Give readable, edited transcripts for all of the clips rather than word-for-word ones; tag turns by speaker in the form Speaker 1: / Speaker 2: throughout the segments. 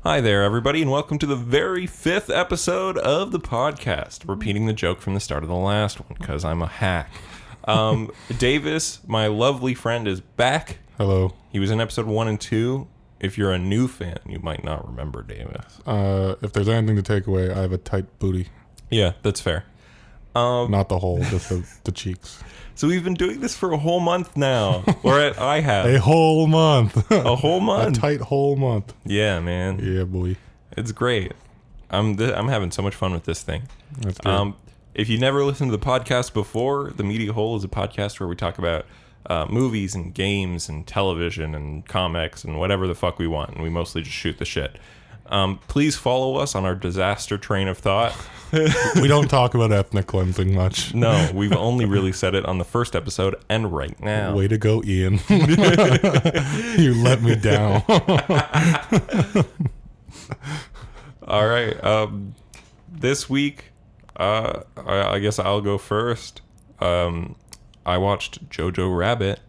Speaker 1: Hi there, everybody, and welcome to the very 5th episode of the podcast. Repeating the joke from the start of the last one, because I'm a hack. Davis, my lovely friend, is back.
Speaker 2: Hello.
Speaker 1: He was in episode 1 and 2. If you're a new fan, you might not remember Davis.
Speaker 2: If there's anything to take away, I have a tight booty.
Speaker 1: Yeah, that's fair.
Speaker 2: Not the hole, just the cheeks.
Speaker 1: So we've been doing this for a whole month now. I have.
Speaker 2: A whole month.
Speaker 1: A whole month.
Speaker 2: A tight whole month.
Speaker 1: Yeah, man.
Speaker 2: Yeah, boy.
Speaker 1: It's great. I'm having so much fun with this thing.
Speaker 2: That's good.
Speaker 1: If you never listened to the podcast before, The Media Hole is a podcast where we talk about movies and games and television and comics and whatever the fuck we want. And we mostly just shoot the shit. Please follow us on our disaster train of thought.
Speaker 2: We don't talk about ethnic cleansing much.
Speaker 1: No, we've only really said it on the first episode and right now.
Speaker 2: Way to go, Ian. You let me down.
Speaker 1: All right. This week, I guess I'll go first. I watched Jojo Rabbit.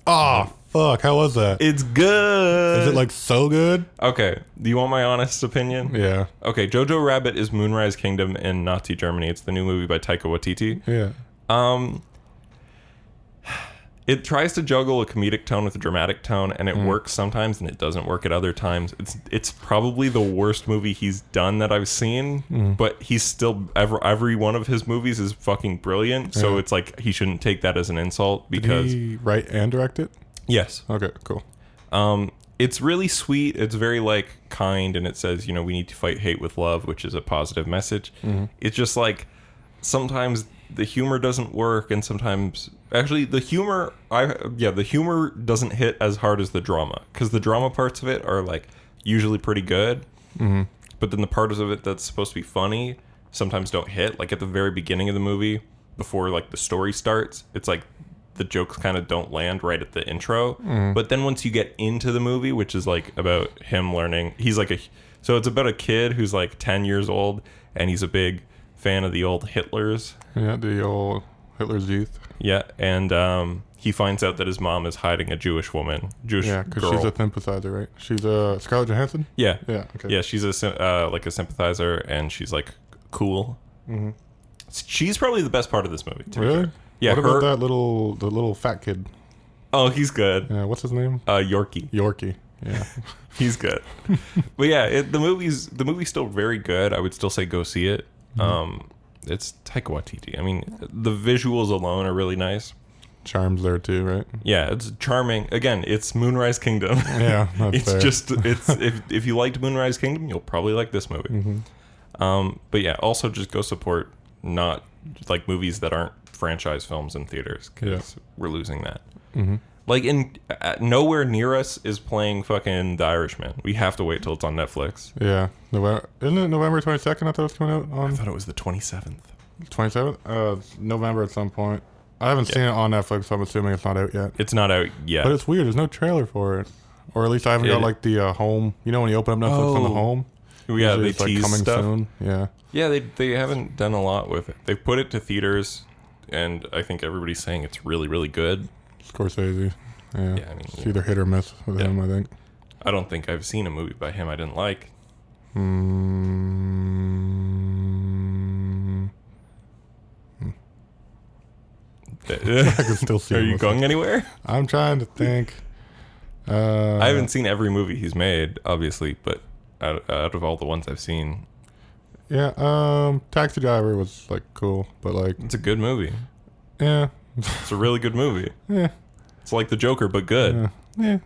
Speaker 2: Oh, fuck. How was that?
Speaker 1: It's good.
Speaker 2: Is it like so good?
Speaker 1: Okay. Do you want my honest opinion?
Speaker 2: Yeah.
Speaker 1: Okay. Jojo Rabbit is Moonrise Kingdom in Nazi Germany. It's the new movie by Taika Waititi.
Speaker 2: Yeah.
Speaker 1: It tries to juggle a comedic tone with a dramatic tone, and it works sometimes, and it doesn't work at other times. It's probably the worst movie he's done that I've seen, but he's still every one of his movies is fucking brilliant. So it's like he shouldn't take that as an insult because
Speaker 2: Did he write and direct it?
Speaker 1: Yes.
Speaker 2: Okay, cool.
Speaker 1: It's really sweet. It's very like kind, and it says, we need to fight hate with love, which is a positive message. It's just like sometimes the humor doesn't work, and sometimes actually the humor doesn't hit as hard as the drama, because the drama parts of it are like usually pretty good, but then the parts of it that's supposed to be funny sometimes don't hit. Like at the very beginning of the movie, before like the story starts, it's like the jokes kind of don't land right at the intro, but then once you get into the movie, which is like about him learning, so it's about a kid who's like 10 years old, and he's a big fan of the old Hitlers.
Speaker 2: Yeah, the old Hitler's Youth.
Speaker 1: Yeah, and he finds out that his mom is hiding a Jewish woman.
Speaker 2: Yeah, because she's a sympathizer, right? She's a Scarlett Johansson?
Speaker 1: Yeah.
Speaker 2: Yeah, okay.
Speaker 1: Yeah, she's a sympathizer, and she's like cool. She's probably the best part of this movie.
Speaker 2: Really?
Speaker 1: Yeah.
Speaker 2: What about the little fat kid?
Speaker 1: Oh, he's good.
Speaker 2: Yeah, what's his name?
Speaker 1: Yorkie.
Speaker 2: Yorkie. Yeah.
Speaker 1: He's good. But yeah, the movie's still very good. I would still say go see it. It's Taika Waititi. I mean, the visuals alone are really nice.
Speaker 2: Charm's there too, right?
Speaker 1: Yeah, it's charming. Again, it's Moonrise Kingdom.
Speaker 2: Yeah, that's
Speaker 1: it's
Speaker 2: fair.
Speaker 1: just if you liked Moonrise Kingdom, you'll probably like this movie. But yeah, also just go support not like movies that aren't franchise films in theaters, because we're losing that. Like nowhere near us is playing fucking The Irishman. We have to wait till it's on Netflix.
Speaker 2: Yeah, isn't it November 22nd? I thought it was coming out on.
Speaker 1: I thought it was the 27th.
Speaker 2: 27th? November at some point. I haven't seen it on Netflix, so I'm assuming it's not out yet.
Speaker 1: It's not out yet.
Speaker 2: But it's weird. There's no trailer for it, or at least I haven't got like the home. You know when you open up Netflix on the home.
Speaker 1: Yeah, they
Speaker 2: it's like
Speaker 1: tease
Speaker 2: coming
Speaker 1: stuff.
Speaker 2: soon. Yeah.
Speaker 1: Yeah, they haven't done a lot with it. They've put it to theaters, and I think everybody's saying it's really, really good.
Speaker 2: Scorsese. Yeah.
Speaker 1: I mean,
Speaker 2: it's either hit or miss with him, I think.
Speaker 1: I don't think I've seen a movie by him I didn't like.
Speaker 2: I can still see.
Speaker 1: Are you going anywhere?
Speaker 2: I'm trying to think.
Speaker 1: I haven't seen every movie he's made, obviously, but out of all the ones I've seen,
Speaker 2: Taxi Driver was like cool, but like
Speaker 1: it's a good movie.
Speaker 2: Yeah,
Speaker 1: it's a really good movie.
Speaker 2: Yeah,
Speaker 1: it's like The Joker, but good.
Speaker 2: Yeah.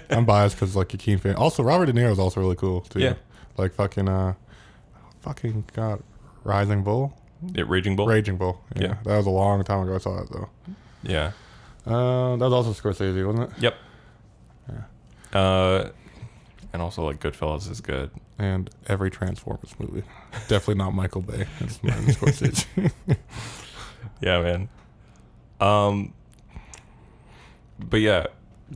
Speaker 2: I'm biased because like a keen fan. Also, Robert De Niro is also really cool too.
Speaker 1: Yeah,
Speaker 2: like fucking God, Rising Bull.
Speaker 1: Yeah, Raging Bull.
Speaker 2: Raging Bull. Yeah, that was a long time ago. I saw that though.
Speaker 1: Yeah.
Speaker 2: That was also Scorsese, wasn't it?
Speaker 1: Yep.
Speaker 2: Yeah.
Speaker 1: And also like Goodfellas is good.
Speaker 2: And every Transformers movie. Definitely not Michael Bay. It's Martin Scorsese.
Speaker 1: Yeah, man. But yeah,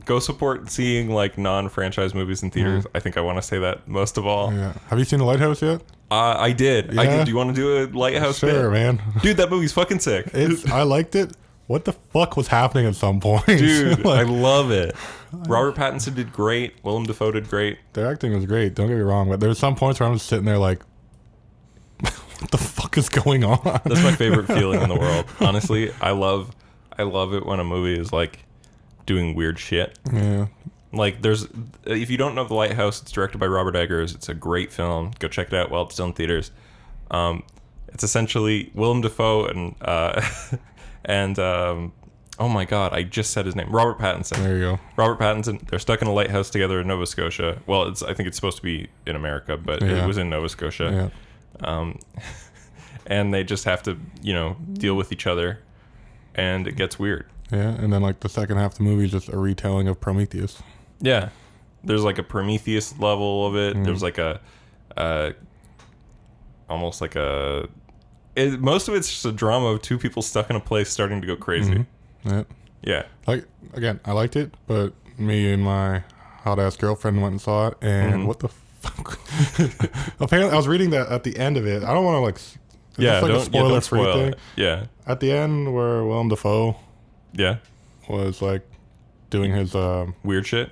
Speaker 1: go support seeing like non-franchise movies in theaters. I think I want to say that most of all.
Speaker 2: Yeah. Have you seen The Lighthouse yet?
Speaker 1: I did.
Speaker 2: Yeah?
Speaker 1: Do you want to do a Lighthouse
Speaker 2: Sure,
Speaker 1: bit?
Speaker 2: man.
Speaker 1: Dude, that movie's fucking sick.
Speaker 2: I liked it, what the fuck was happening at some point?
Speaker 1: Dude,
Speaker 2: Like,
Speaker 1: I love it. Robert Pattinson did great. Willem Dafoe did great.
Speaker 2: their acting was great. Don't get me wrong, but there were some points where I'm just sitting there like, what the fuck is going on?
Speaker 1: That's my favorite feeling in the world. Honestly, I love it when a movie is like doing weird shit.
Speaker 2: Yeah.
Speaker 1: Like if you don't know The Lighthouse, it's directed by Robert Eggers. It's a great film. Go check it out while it's still in theaters. It's essentially Willem Dafoe and oh my god, I just said his name. Robert Pattinson.
Speaker 2: There you go.
Speaker 1: Robert Pattinson. They're stuck in a lighthouse together in Nova Scotia. Well, I think it's supposed to be in America, but it was in Nova Scotia.
Speaker 2: Yeah.
Speaker 1: And they just have to, deal with each other, and it gets weird.
Speaker 2: Yeah, and then like the second half of the movie is just a retelling of Prometheus.
Speaker 1: Yeah, there's like a Prometheus level of it. There's like almost like most of it's just a drama of two people stuck in a place starting to go crazy. Yeah.
Speaker 2: Like, again, I liked it, but me and my hot ass girlfriend went and saw it, and what the fuck? Apparently, I was reading that at the end of it. I don't want to like.
Speaker 1: Yeah,
Speaker 2: like
Speaker 1: don't spoil
Speaker 2: thing.
Speaker 1: it. Yeah.
Speaker 2: At the end, where Willem Dafoe
Speaker 1: Yeah.
Speaker 2: was like doing his
Speaker 1: Weird shit.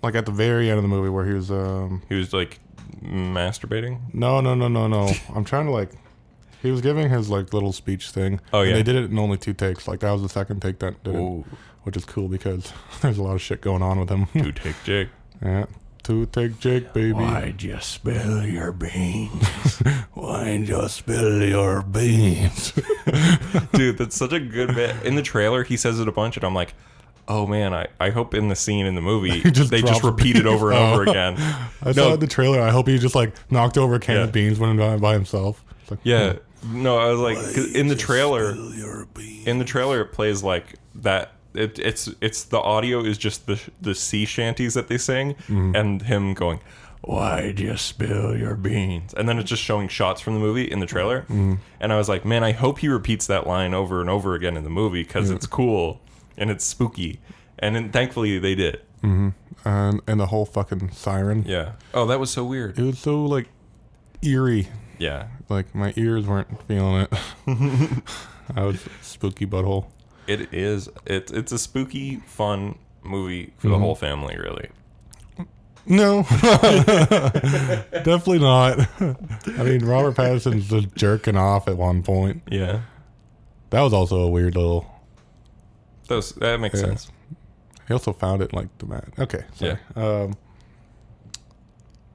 Speaker 2: like at the very end of the movie where he was
Speaker 1: He was like masturbating.
Speaker 2: no. I'm trying to like. He was giving his like little speech thing.
Speaker 1: Oh yeah.
Speaker 2: And they did it in only 2 takes. Like that was the second take that did it, which is cool because there's a lot of shit going on with him.
Speaker 1: 2-take Jake.
Speaker 2: Yeah. 2-take Jake, baby.
Speaker 3: Why'd you spill your beans? Why'd you spill your beans?
Speaker 1: Dude, that's such a good bit. In the trailer, he says it a bunch, and I'm like, oh man, I hope in the scene in the movie they just repeat it over and over again.
Speaker 2: I saw the trailer. I hope he just like knocked over a can of beans when by himself. It's like,
Speaker 1: Yeah. No, I was like, 'cause in the trailer, it plays like that. It's the audio is just the sea shanties that they sing, and him going, "Why'd you spill your beans?" And then it's just showing shots from the movie in the trailer, and I was like, man, I hope he repeats that line over and over again in the movie because it's cool and it's spooky, and then, thankfully they did.
Speaker 2: and the whole fucking siren.
Speaker 1: Yeah. Oh, that was so weird.
Speaker 2: It was so like eerie.
Speaker 1: Yeah.
Speaker 2: Like my ears weren't feeling it. I was spooky butthole.
Speaker 1: It is. It's a spooky, fun movie for the whole family, really.
Speaker 2: No, definitely not. I mean, Robert Pattinson's just jerking off at one point.
Speaker 1: Yeah.
Speaker 2: That was also a weird little.
Speaker 1: That makes sense.
Speaker 2: He also found it like the man. Okay. Sorry.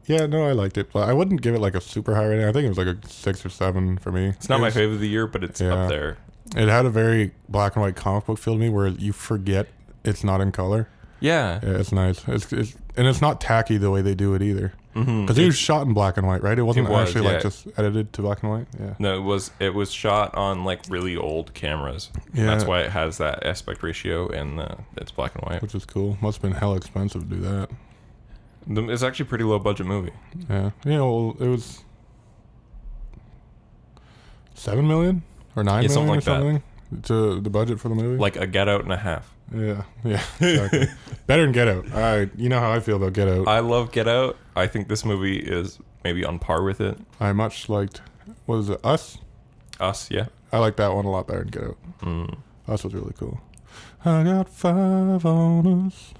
Speaker 2: Yeah, no, I liked it, but I wouldn't give it like a super high rating. I think it was like a 6 or 7 for me.
Speaker 1: It's not my favorite of the year, but it's up there.
Speaker 2: It had a very black and white comic book feel to me, where you forget it's not in color.
Speaker 1: Yeah.
Speaker 2: Yeah, it's nice. And it's not tacky the way they do it either. Because it was shot in black and white, right? It wasn't actually like just edited to black and white. Yeah.
Speaker 1: No, it was shot on like really old cameras.
Speaker 2: Yeah.
Speaker 1: That's why it has that aspect ratio and it's black and white.
Speaker 2: Which is cool. Must have been hella expensive to do that.
Speaker 1: It's actually a pretty low budget movie.
Speaker 2: Yeah. It was 7 million or 9 million
Speaker 1: something like
Speaker 2: or something to the budget for the movie.
Speaker 1: Like a Get Out and a half.
Speaker 2: Yeah, exactly. Better than Get Out. You know how I feel about Get Out.
Speaker 1: I love Get Out. I think this movie is maybe on par with it.
Speaker 2: I much liked, what is it, Us?
Speaker 1: Us, yeah.
Speaker 2: I like that one a lot better than Get Out. Us was really cool. I got 5 on us.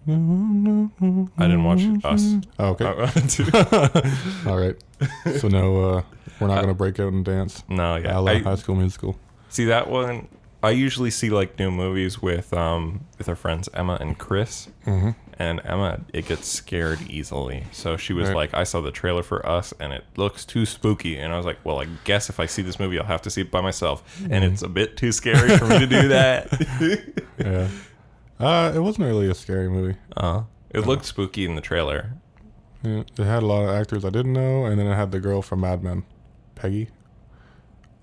Speaker 1: I didn't watch Us.
Speaker 2: Oh, okay.
Speaker 1: I wanted to.
Speaker 2: All right. So no, we're not gonna break out and dance.
Speaker 1: No, yeah.
Speaker 2: High School Musical.
Speaker 1: See that one? I usually see like new movies with our friends Emma and Chris. And Emma, it gets scared easily. So she was like, I saw the trailer for Us and it looks too spooky. And I was like, well, I guess if I see this movie, I'll have to see it by myself. And it's a bit too scary for me to do that.
Speaker 2: Yeah. It wasn't really a scary movie.
Speaker 1: It looked spooky in the trailer.
Speaker 2: Yeah, it had a lot of actors I didn't know, and then it had the girl from Mad Men, Peggy.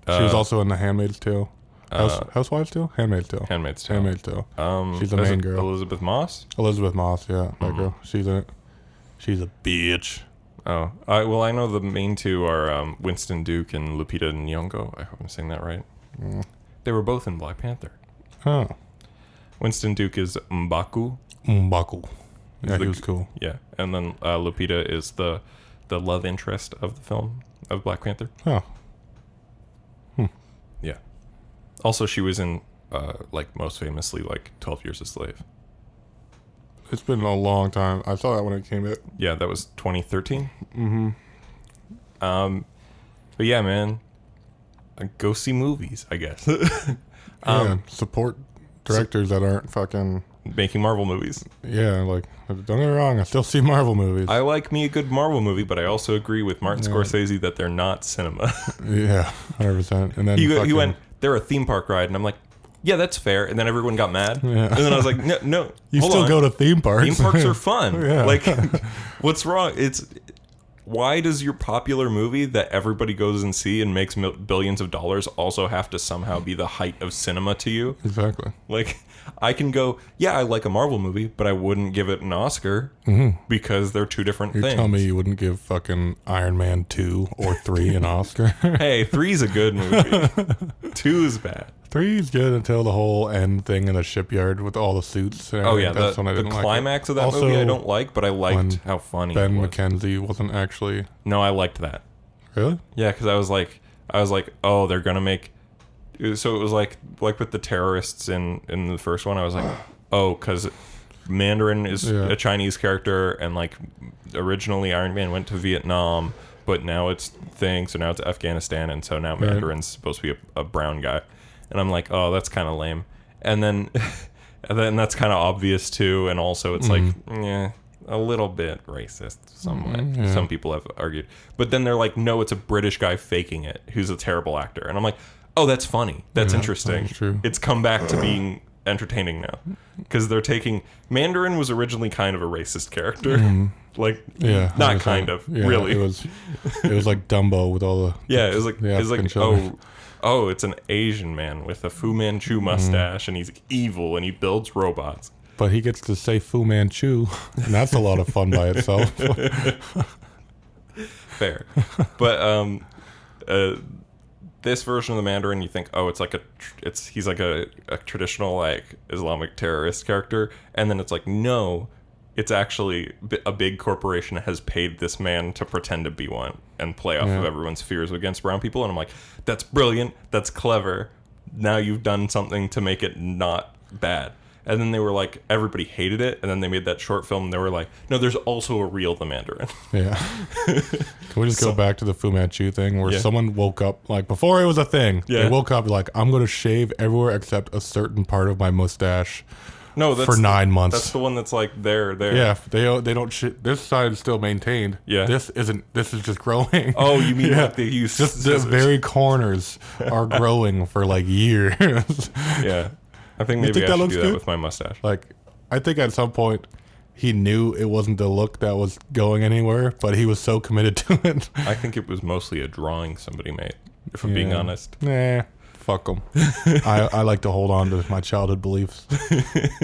Speaker 2: She was also in The Handmaid's Tale. Housewives Tale? Handmaid's Tale.
Speaker 1: Handmaid's Tale.
Speaker 2: Handmaid's Tale. She's the main girl.
Speaker 1: Elizabeth Moss?
Speaker 2: Elizabeth Moss, yeah, that girl. She's in it. She's a bitch.
Speaker 1: Oh, well, I know the main two are Winston Duke and Lupita Nyong'o. I hope I'm saying that right. They were both in Black Panther.
Speaker 2: Oh.
Speaker 1: Winston Duke is M'Baku.
Speaker 2: M'Baku. Yeah, he was cool.
Speaker 1: Yeah, and then Lupita is the love interest of the film of Black Panther.
Speaker 2: Oh.
Speaker 1: Yeah. Also, she was in like most famously, like 12 Years a Slave.
Speaker 2: It's been a long time. I saw that when it came out.
Speaker 1: Yeah, that was 2013.
Speaker 2: Mm-hmm.
Speaker 1: But yeah, man, go see movies, I guess.
Speaker 2: Support directors that aren't fucking
Speaker 1: making Marvel movies.
Speaker 2: Yeah, like, don't get me wrong, I still see Marvel movies.
Speaker 1: I like me a good Marvel movie, but I also agree with Martin Scorsese that they're not cinema.
Speaker 2: Yeah, 100%. And then
Speaker 1: he went, they're a theme park ride, and I'm like, yeah, that's fair. And then everyone got mad. Yeah. And then I was like, no,
Speaker 2: you still go to theme parks.
Speaker 1: Theme parks are fun.
Speaker 2: Yeah.
Speaker 1: Like, what's wrong? Why does your popular movie that everybody goes and see and makes billions of dollars also have to somehow be the height of cinema to you?
Speaker 2: Exactly.
Speaker 1: Like, I can go, yeah, I like a Marvel movie, but I wouldn't give it an Oscar because they're two different things.
Speaker 2: You're telling me you wouldn't give fucking Iron Man 2 or 3 an Oscar?
Speaker 1: Hey, 3's a good movie. 2 is bad.
Speaker 2: 3 is good until the whole end thing in the shipyard with all the suits.
Speaker 1: Oh, yeah. The climax of that movie I don't like, but I liked how funny
Speaker 2: Ben
Speaker 1: it was.
Speaker 2: McKenzie wasn't actually...
Speaker 1: No, I liked that.
Speaker 2: Really?
Speaker 1: Yeah, because I was like, oh, they're going to make... So it was like with the terrorists in the first one, I was like, oh, because Mandarin is a Chinese character, and like originally Iron Man went to Vietnam, but now it's so now it's Afghanistan, and so now Mandarin's supposed to be a brown guy. And I'm like, oh, that's kind of lame. And then that's kind of obvious too, and also it's like, a little bit racist somewhat. Yeah. Some people have argued. But then they're like, no, it's a British guy faking it who's a terrible actor. And I'm like, oh, that's funny. That's interesting.
Speaker 2: That's true.
Speaker 1: It's come back to being entertaining now. Because they're taking... Mandarin was originally kind of a racist character. Like, not kind of, really.
Speaker 2: It was like Dumbo with all the...
Speaker 1: Yeah, it was like oh, it's an Asian man with a Fu Manchu mustache, and he's evil, and he builds robots.
Speaker 2: But he gets to say Fu Manchu, and that's a lot of fun by itself.
Speaker 1: Fair. But this version of the Mandarin, you think, oh, he's like a traditional like Islamic terrorist character, and then it's like, no, it's actually a big corporation has paid this man to pretend to be one and play off of everyone's fears against brown people. And I'm like, that's brilliant, that's clever. Now you've done something to make it not bad. And then they were like, everybody hated it. And then they made that short film. And they were like, no, there's also a real The Mandarin. Yeah.
Speaker 2: Can we just go back to the Fu Manchu thing where someone woke up, like, before it was a thing, they woke up like, I'm going to shave everywhere except a certain part of my mustache for 9 months.
Speaker 1: That's the one that's like there.
Speaker 2: Yeah. They don't this side is still maintained. Yeah. This is just growing.
Speaker 1: Oh, you mean like they use
Speaker 2: just scissors. The very corners are growing for like years.
Speaker 1: Yeah. I think maybe I should do that with my mustache.
Speaker 2: Like, I think at some point he knew it wasn't the look that was going anywhere, but he was so committed to it.
Speaker 1: I think it was mostly a drawing somebody made, if I'm being honest.
Speaker 2: Nah, fuck them. I like to hold on to my childhood beliefs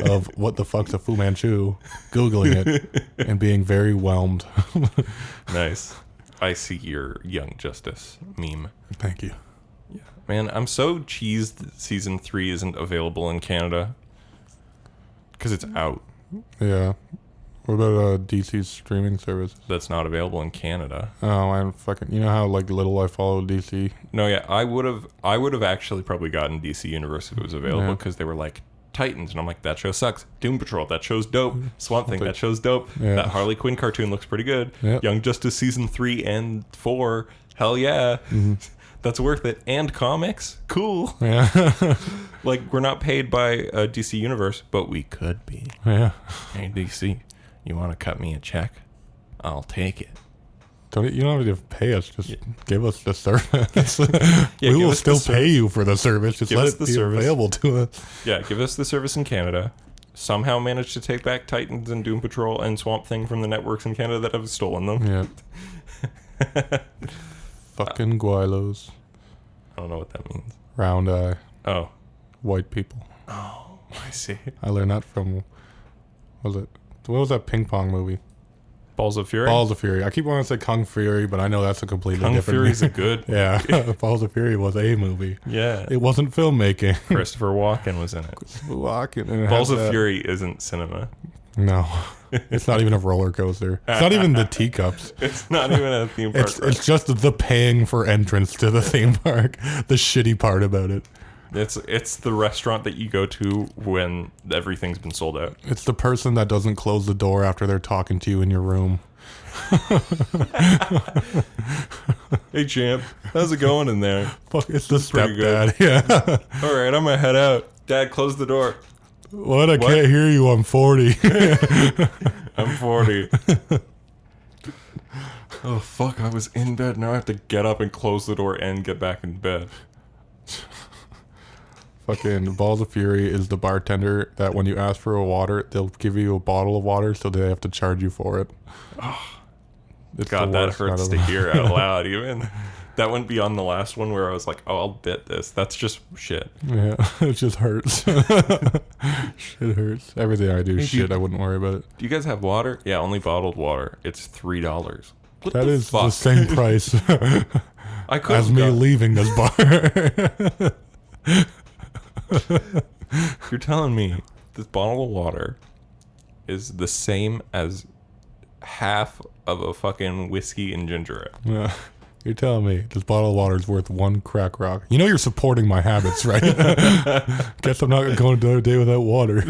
Speaker 2: of what the fuck's a Fu Manchu, Googling it, and being very whelmed.
Speaker 1: Nice. I see your Young Justice meme.
Speaker 2: Thank you.
Speaker 1: Yeah, man, I'm so cheesed that season 3 isn't available in Canada because it's out.
Speaker 2: Yeah. What about DC's streaming service?
Speaker 1: That's not available in Canada.
Speaker 2: Oh, I'm fucking. You know how like little I follow DC.
Speaker 1: No, yeah, I would have actually probably gotten DC Universe if it was available because they were like Titans, and I'm like, that show sucks. Doom Patrol, that show's dope. Swamp Thing, that show's dope. Yeah. That Harley Quinn cartoon looks pretty good. Yep. Young Justice season 3 and 4, hell yeah. Mm-hmm. That's worth it. And comics, cool. Yeah. Like, we're not paid by DC Universe, but we could be.
Speaker 2: Yeah.
Speaker 1: Hey, DC, you want to cut me a check? I'll take it.
Speaker 2: You don't have to pay us. Just give us the service. We will still pay you for the service. Just let it be available to us.
Speaker 1: Yeah, give us the service in Canada. Somehow manage to take back Titans and Doom Patrol and Swamp Thing from the networks in Canada that have stolen them.
Speaker 2: Yeah. Fucking Guilos.
Speaker 1: I don't know what that means.
Speaker 2: Round eye.
Speaker 1: Oh.
Speaker 2: White people.
Speaker 1: Oh, I see.
Speaker 2: I learned that from... What was that ping pong movie?
Speaker 1: Balls of Fury?
Speaker 2: Balls of Fury. I keep wanting to say Kung Fury, but I know that's a completely different...
Speaker 1: Kung Fury's a good...
Speaker 2: Yeah. Balls of Fury was a movie.
Speaker 1: Yeah.
Speaker 2: It wasn't filmmaking.
Speaker 1: Christopher Walken was in it.
Speaker 2: Christopher Walken.
Speaker 1: Balls of Fury isn't cinema.
Speaker 2: No. It's not even a roller coaster. It's not even the teacups.
Speaker 1: It's not even a theme park.
Speaker 2: It's just the paying for entrance to the theme park. The shitty part about it.
Speaker 1: It's the restaurant that you go to when everything's been sold out.
Speaker 2: It's the person that doesn't close the door after they're talking to you in your room.
Speaker 1: Hey champ, how's it going in there?
Speaker 2: Fuck, it's the stepdad. Yeah.
Speaker 1: All right, I'm gonna head out. Dad, close the door.
Speaker 2: What? I can't hear you. I'm 40.
Speaker 1: I'm 40. Oh fuck! I was in bed. Now I have to get up and close the door and get back in bed.
Speaker 2: Fucking Balls of Fury is the bartender that when you ask for a water, they'll give you a bottle of water, so they have to charge you for it.
Speaker 1: Oh, God, that hurts to hear out loud. Even that wouldn't be on the last one where I was like, "Oh, I'll bit this." That's just shit.
Speaker 2: Yeah, it just hurts. Shit hurts. Everything I do is shit. I wouldn't worry about it.
Speaker 1: Do you guys have water? Yeah, only bottled water. It's $3.
Speaker 2: That is the same price as me leaving this bar.
Speaker 1: You're telling me this bottle of water is the same as half of a fucking whiskey and ginger ale?
Speaker 2: Yeah. You're telling me this bottle of water is worth one crack rock. You know you're supporting my habits, right? Guess I'm not going another day without water.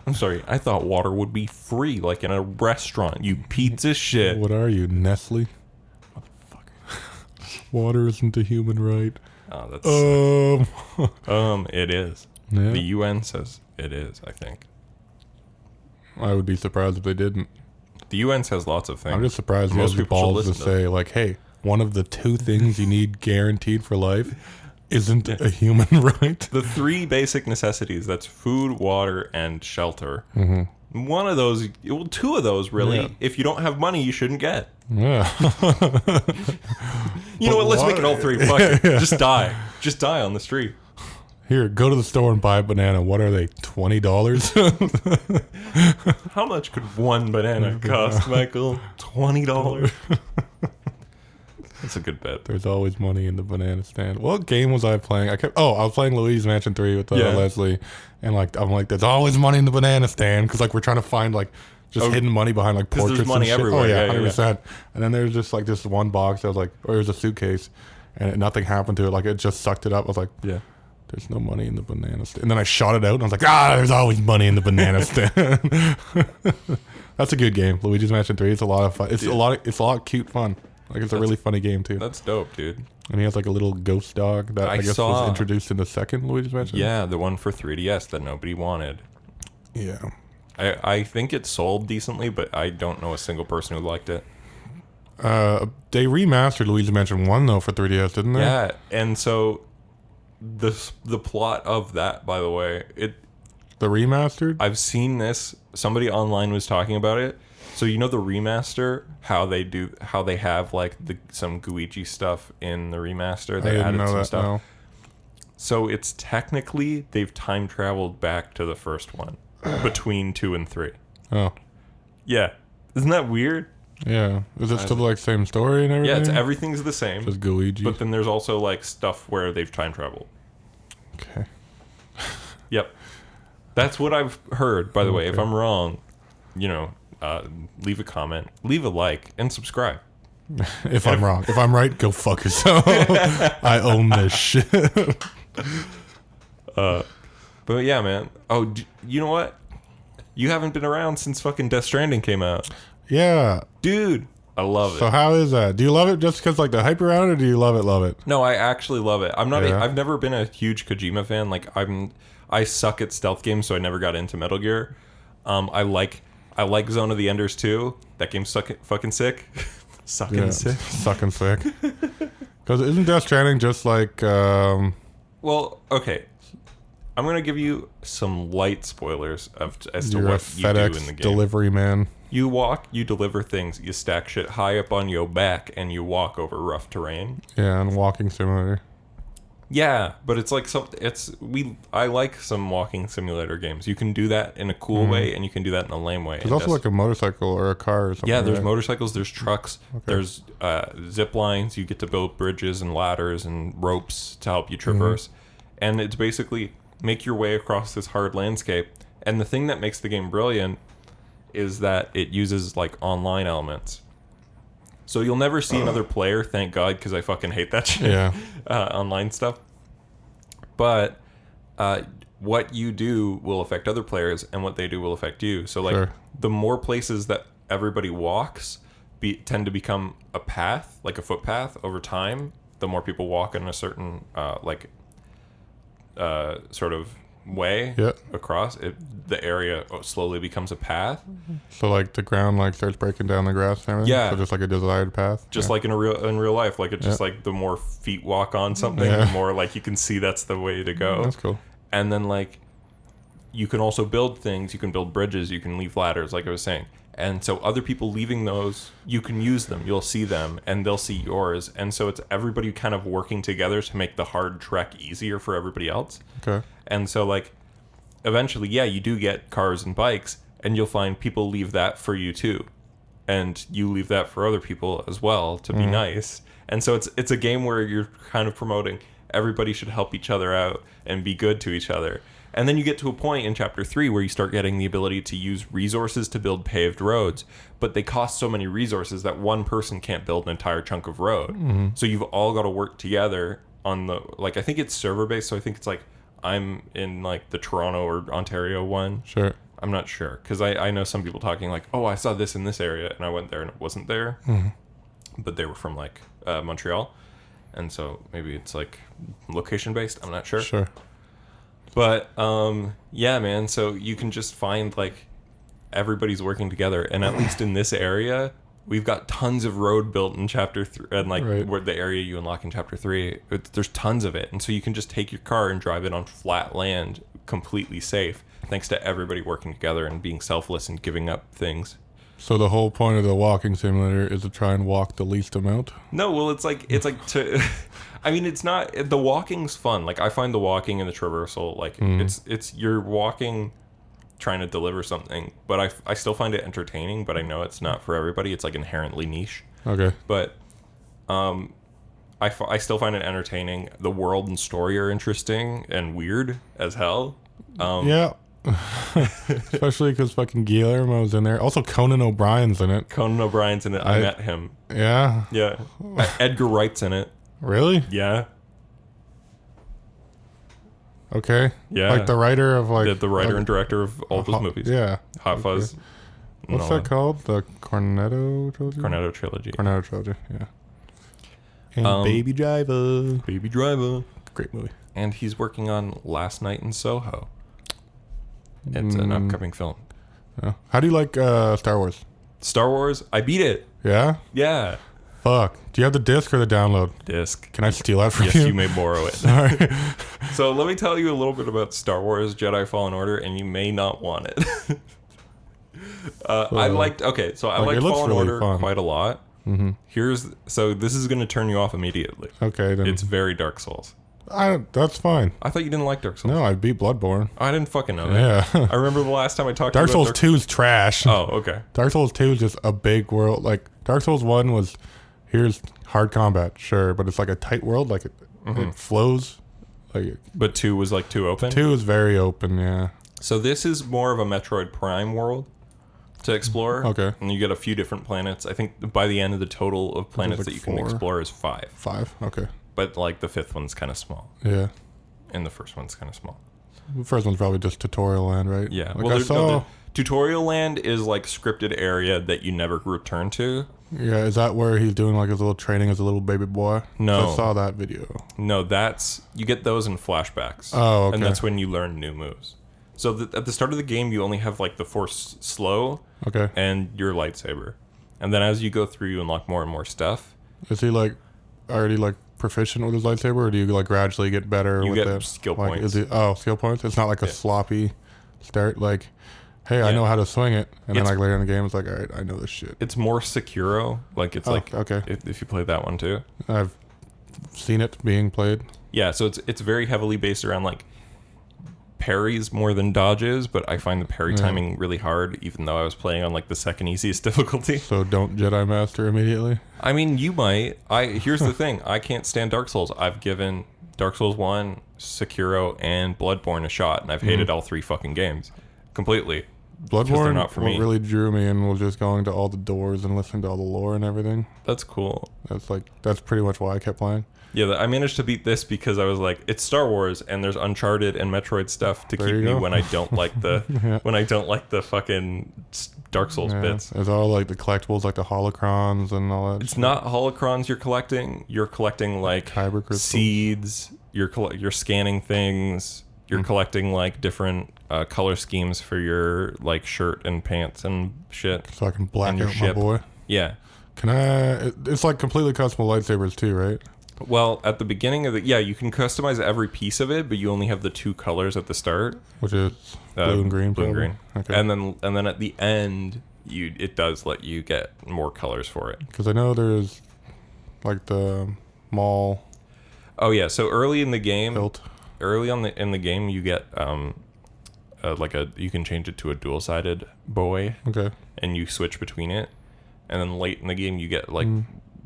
Speaker 1: I'm sorry, I thought water would be free, like in a restaurant, you pizza shit.
Speaker 2: What are you, Nestle? Motherfucker. Water isn't a human right.
Speaker 1: Oh, that's... it is.
Speaker 2: Yeah.
Speaker 1: The UN says it is, I think.
Speaker 2: I would be surprised if they didn't.
Speaker 1: The UN says lots of things.
Speaker 2: I'm just surprised he has the balls to say, like, hey, one of the 2 things you need guaranteed for life isn't a human right.
Speaker 1: The 3 basic necessities, that's food, water, and shelter.
Speaker 2: Mm-hmm.
Speaker 1: One of those, well, 2 of those, really, if you don't have money, you shouldn't get.
Speaker 2: Yeah.
Speaker 1: You know what, let's make it all 3. Fuck it. Just die. Just die on the street.
Speaker 2: Here, go to the store and buy a banana. What are they, $20?
Speaker 1: How much could one banana cost, Michael? $20? That's a good bet.
Speaker 2: There's always money in the banana stand. What game was I playing? I was playing Luigi's Mansion 3 with Leslie. And I'm like, there's always money in the banana stand. Because like we're trying to find like just hidden money behind like portraits
Speaker 1: there's money
Speaker 2: and shit.
Speaker 1: everywhere.
Speaker 2: Oh yeah, 100%. Yeah. And then there's just like this one box that was like, or it was a suitcase. And nothing happened to it. Like it just sucked it up. I was like, yeah. There's no money in the banana stand. And then I shot it out and I was like, there's always money in the banana stand. That's a good game. Luigi's Mansion 3. It's a lot of fun. It's a lot of cute fun. Like it's a really funny game too.
Speaker 1: That's dope, dude.
Speaker 2: And he has like a little ghost dog that I guess was introduced in the second Luigi's Mansion.
Speaker 1: Yeah, the one for 3DS that nobody wanted.
Speaker 2: Yeah.
Speaker 1: I think it sold decently, but I don't know a single person who liked it.
Speaker 2: They remastered Luigi's Mansion 1 though for 3DS, didn't they?
Speaker 1: Yeah, and so the plot of that, by the way,
Speaker 2: the remastered?
Speaker 1: I've seen this. Somebody online was talking about it. So you know the remaster, how they have like some Luigi stuff in the remaster. They added some stuff. No. So it's technically they've time traveled back to the first one between 2 and 3.
Speaker 2: Oh.
Speaker 1: Yeah. Isn't that weird?
Speaker 2: Yeah. Is it still like same story and everything?
Speaker 1: Yeah, everything's the same.
Speaker 2: Just Luigi.
Speaker 1: But then there's also like stuff where they've time traveled.
Speaker 2: Okay.
Speaker 1: Yep. That's what I've heard, by the way. If I'm wrong, leave a comment, leave a like, and subscribe.
Speaker 2: If I'm wrong. If I'm right, go fuck yourself. I own this shit.
Speaker 1: But yeah, man. Oh, you know what? You haven't been around since fucking Death Stranding came out.
Speaker 2: Yeah.
Speaker 1: Dude, I love it.
Speaker 2: So how is that? Do you love it just because like the hype around it, or do you love it?
Speaker 1: No, I actually love it. I've never been a huge Kojima fan. Like I suck at stealth games, so I never got into Metal Gear. I like Zone of the Enders too. That game's fucking sick. Sucking sick.
Speaker 2: Because isn't Death Stranding just like...
Speaker 1: Well, okay. I'm going to give you some light spoilers as to what you do in the game.
Speaker 2: Delivery man.
Speaker 1: You walk, you deliver things, you stack shit high up on your back, and you walk over rough terrain.
Speaker 2: Yeah, and walking simulator.
Speaker 1: Yeah, but it's like I like some walking simulator games. You can do that in a cool way, and you can do that in a lame way.
Speaker 2: There's also like a motorcycle or a car or something.
Speaker 1: Yeah, there's motorcycles, there's trucks, there's zip lines. You get to build bridges and ladders and ropes to help you traverse. And it's basically make your way across this hard landscape. And the thing that makes the game brilliant is that it uses like online elements. So you'll never see another player, thank God, because I fucking hate that shit. Yeah. Online stuff. but what you do will affect other players, and what they do will affect you. So like the more places that everybody walks tend to become a path, like a footpath over time. The more people walk in a certain sort of way across it, the area slowly becomes a path.
Speaker 2: So like the ground like starts breaking down the grass and everything.
Speaker 1: Yeah.
Speaker 2: So just like a desired path.
Speaker 1: Just like in real life, like it's just like the more feet walk on something, the more like you can see that's the way to go.
Speaker 2: That's cool.
Speaker 1: And then like you can also build things. You can build bridges. You can leave ladders, like I was saying. And so other people leaving those, you can use them. You'll see them, and they'll see yours. And so it's everybody kind of working together to make the hard trek easier for everybody else.
Speaker 2: Okay.
Speaker 1: And so, like, eventually, yeah, you do get cars and bikes, and you'll find people leave that for you, too. And you leave that for other people as well to be nice. And so it's a game where you're kind of promoting everybody should help each other out and be good to each other. And then you get to a point in Chapter 3 where you start getting the ability to use resources to build paved roads, but they cost so many resources that one person can't build an entire chunk of road. So you've all got to work together on the, like, I think it's server-based, so I think it's like I'm in, like, the Toronto or Ontario one.
Speaker 2: Sure.
Speaker 1: I'm not sure, because I know some people talking like, oh, I saw this in this area, and I went there and it wasn't there. But they were from, like, Montreal. And so maybe it's, like, location-based. I'm not sure.
Speaker 2: Sure.
Speaker 1: But yeah, man, so you can just find like everybody's working together, and at least in this area we've got tons of road built in Chapter 3, and like where the area you unlock in Chapter 3, there's tons of it. And so you can just take your car and drive it on flat land completely safe, thanks to everybody working together and being selfless and giving up things.
Speaker 2: So the whole point of the walking simulator is to try and walk the least amount?
Speaker 1: No, well, it's like to I mean, it's not, the walking's fun. Like, I find the walking and the traversal, like, it's you're walking trying to deliver something, but I still find it entertaining, but I know it's not for everybody. It's, like, inherently niche.
Speaker 2: Okay.
Speaker 1: But I still find it entertaining. The world and story are interesting and weird as hell.
Speaker 2: Yeah. Especially because fucking Guillermo's in there. Also, Conan O'Brien's in it.
Speaker 1: Conan O'Brien's in it. I met him.
Speaker 2: Yeah?
Speaker 1: Yeah. Edgar Wright's in it.
Speaker 2: Really?
Speaker 1: Yeah.
Speaker 2: Okay.
Speaker 1: Yeah.
Speaker 2: Like the writer of like...
Speaker 1: The writer and director of all those movies.
Speaker 2: Yeah.
Speaker 1: Hot Fuzz.
Speaker 2: What's that called? The Cornetto Trilogy?
Speaker 1: Cornetto Trilogy.
Speaker 2: Cornetto Trilogy, yeah. And Baby Driver.
Speaker 1: Baby Driver.
Speaker 2: Great movie.
Speaker 1: And he's working on Last Night in Soho. It's an upcoming film.
Speaker 2: Yeah. How do you like Star Wars?
Speaker 1: Star Wars? I beat it.
Speaker 2: Yeah?
Speaker 1: Yeah.
Speaker 2: Fuck. Do you have the disc or the download?
Speaker 1: Disc.
Speaker 2: Can I steal that from you?
Speaker 1: Yes, you may borrow it.
Speaker 2: Sorry.
Speaker 1: So let me tell you a little bit about Star Wars Jedi Fallen Order, and you may not want it. I liked Fallen
Speaker 2: really
Speaker 1: Order
Speaker 2: fun.
Speaker 1: quite a lot. So this is going to turn you off immediately.
Speaker 2: Okay, then.
Speaker 1: It's very Dark Souls.
Speaker 2: That's fine.
Speaker 1: I thought you didn't like Dark Souls.
Speaker 2: No, I beat Bloodborne.
Speaker 1: I didn't fucking know that.
Speaker 2: Yeah.
Speaker 1: I remember the last time I talked to you
Speaker 2: Dark
Speaker 1: about
Speaker 2: Souls 2 is trash.
Speaker 1: Oh, okay.
Speaker 2: Dark Souls 2 is just a big world. Like, Dark Souls 1 was, here's hard combat, sure, but it's like a tight world. Like, it flows. Like,
Speaker 1: But 2 was like too open?
Speaker 2: 2 is very open, yeah.
Speaker 1: So this is more of a Metroid Prime world to explore.
Speaker 2: Okay.
Speaker 1: And you get a few different planets. I think by the end of the total of planets that you can explore is 5.
Speaker 2: 5? Okay.
Speaker 1: But like the 5th one's kind of small.
Speaker 2: Yeah.
Speaker 1: And the first one's kind of small.
Speaker 2: The first one's probably just tutorial land, right?
Speaker 1: Yeah.
Speaker 2: Like
Speaker 1: Well, the tutorial land is like scripted area that you never return to.
Speaker 2: Yeah, is that where he's doing like his little training as a little baby boy?
Speaker 1: No.
Speaker 2: I saw that video.
Speaker 1: No, you get those in flashbacks.
Speaker 2: Oh, okay.
Speaker 1: And that's when you learn new moves. So at the start of the game, you only have like the Force slow
Speaker 2: Okay.
Speaker 1: and your lightsaber. And then as you go through, you unlock more and more stuff.
Speaker 2: Is he like already like proficient with his lightsaber, or do you like gradually get better
Speaker 1: You
Speaker 2: with
Speaker 1: get
Speaker 2: it?
Speaker 1: skill
Speaker 2: Like,
Speaker 1: points.
Speaker 2: skill points? It's not like a sloppy start, like, hey, I
Speaker 1: Yeah.
Speaker 2: know how to swing it, and then
Speaker 1: It's-
Speaker 2: like later in the game, it's like, all right, I know this shit.
Speaker 1: It's more Sekiro. Like it's like
Speaker 2: okay.
Speaker 1: if you play that one too.
Speaker 2: I've seen it being played.
Speaker 1: Yeah, so it's very heavily based around like parries more than dodges, but I find the parry timing really hard, even though I was playing on like the second easiest difficulty.
Speaker 2: So don't Jedi Master immediately.
Speaker 1: I mean, you might. Here's the thing: I can't stand Dark Souls. I've given Dark Souls 1, Sekiro, and Bloodborne a shot, and I've hated all 3 fucking games completely.
Speaker 2: Bloodborne,
Speaker 1: not for me.
Speaker 2: what really drew me in was just going to all the doors and listening to all the lore and everything.
Speaker 1: That's cool.
Speaker 2: That's pretty much why I kept playing.
Speaker 1: Yeah, I managed to beat this because I was like, it's Star Wars and there's Uncharted and Metroid stuff to keep me when I don't like the when I don't like the fucking Dark Souls bits.
Speaker 2: There's all like the collectibles, like the holocrons and all that.
Speaker 1: It's not holocrons you're collecting. You're collecting like
Speaker 2: Kyber crystals.
Speaker 1: Seeds. You're scanning things. You're collecting like different color schemes for your like shirt and pants and shit.
Speaker 2: So I can black
Speaker 1: your
Speaker 2: out my
Speaker 1: ship.
Speaker 2: boy.
Speaker 1: Yeah.
Speaker 2: Can I? It's like completely customable lightsabers too, right?
Speaker 1: Well, at the beginning of you can customize every piece of it, but you only have the 2 colors at the start,
Speaker 2: Which is blue and green.
Speaker 1: Blue and green.
Speaker 2: Okay.
Speaker 1: And then at the end, it does let you get more colors for it.
Speaker 2: Because I know there's like the mall.
Speaker 1: Oh yeah, so early in the game,
Speaker 2: Hilt.
Speaker 1: in the game, you get you can change it to a dual-sided boy.
Speaker 2: Okay.
Speaker 1: And you switch between it, and then late in the game you get like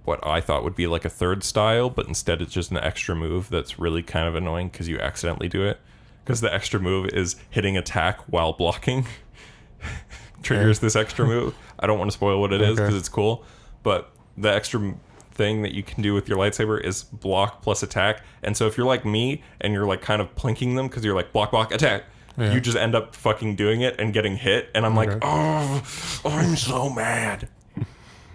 Speaker 1: what I thought would be like a third style, but instead it's just an extra move that's really kind of annoying because you accidentally do it. Because the extra move is hitting attack while blocking. Triggers this extra move. I don't want to spoil what it is because it's cool, but the extra thing that you can do with your lightsaber is block plus attack. And so if you're like me and you're like kind of plinking them because you're like block, attack, you just end up fucking doing it and getting hit. And I'm like, oh, I'm so mad.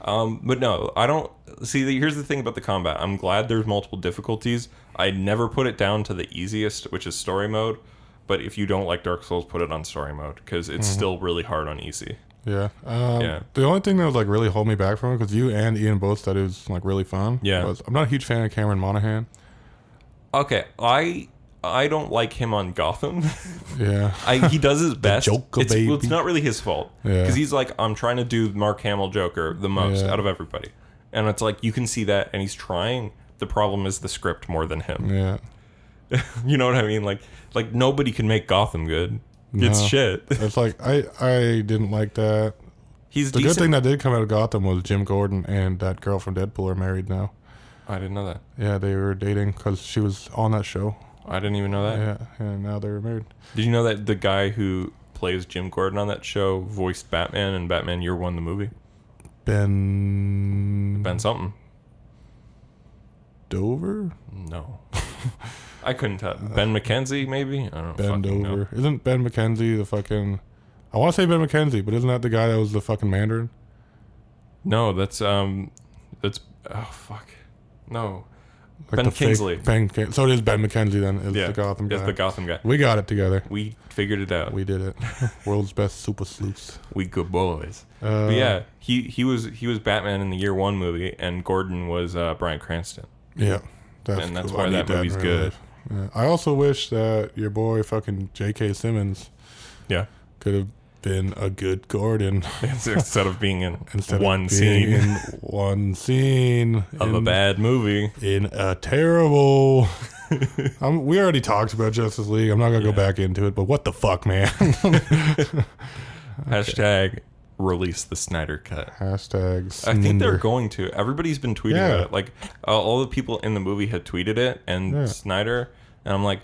Speaker 1: But no, I don't see. Here's the thing about the combat. I'm glad there's multiple difficulties. I never put it down to the easiest, which is story mode. But if you don't like Dark Souls, put it on story mode because it's still really hard on easy.
Speaker 2: Yeah. The only thing that was like really holding me back from it, because you and Ian both said it was like really fun.
Speaker 1: Yeah.
Speaker 2: Was I'm not a huge fan of Cameron Monaghan.
Speaker 1: Okay, I don't like him on Gotham.
Speaker 2: Yeah.
Speaker 1: He does his best.
Speaker 2: Joker, baby.
Speaker 1: It's not really his fault.
Speaker 2: Yeah.
Speaker 1: Because he's like, I'm trying to do Mark Hamill Joker the most out of everybody. And it's like, you can see that, and he's trying. The problem is the script more than him.
Speaker 2: Yeah.
Speaker 1: You know what I mean? Like nobody can make Gotham good. It's shit.
Speaker 2: It's like, I didn't like that.
Speaker 1: He's
Speaker 2: the
Speaker 1: decent.
Speaker 2: good thing that did come out of Gotham was Jim Gordon and that girl from Deadpool are married now.
Speaker 1: I didn't know that.
Speaker 2: Yeah, they were dating because she was on that show.
Speaker 1: I didn't even know that.
Speaker 2: Yeah, and now they're married.
Speaker 1: Did you know that the guy who plays Jim Gordon on that show voiced Batman in Batman Year One, the movie?
Speaker 2: Ben
Speaker 1: something.
Speaker 2: Dover?
Speaker 1: No. I couldn't tell. Ben McKenzie, maybe? I don't know.
Speaker 2: Ben Dover.
Speaker 1: Know.
Speaker 2: Isn't Ben McKenzie the fucking... I want to say Ben McKenzie, but isn't that the guy that was the fucking Mandarin?
Speaker 1: No, that's oh fuck. No.
Speaker 2: Like
Speaker 1: Ben Kingsley.
Speaker 2: So it is Ben McKenzie then, is the Gotham guy.
Speaker 1: It's the Gotham guy.
Speaker 2: We got it together.
Speaker 1: We figured it out.
Speaker 2: We did it. World's best super sleuths.
Speaker 1: We good boys. But yeah, he was Batman in the Year One movie, and Gordon was Bryan Cranston.
Speaker 2: Yeah.
Speaker 1: That's why that movie's good.
Speaker 2: Yeah. I also wish that your boy fucking J.K. Simmons could have been a good Gordon
Speaker 1: instead of being in one scene
Speaker 2: of
Speaker 1: a bad movie
Speaker 2: in a terrible we already talked about Justice League. I'm not gonna go back into it, but what the fuck, man.
Speaker 1: Hashtag release the Snyder Cut.
Speaker 2: Hashtag
Speaker 1: I think they're going to. Everybody's been tweeting about it. Like all the people in the movie had tweeted it, and Snyder, and I'm like,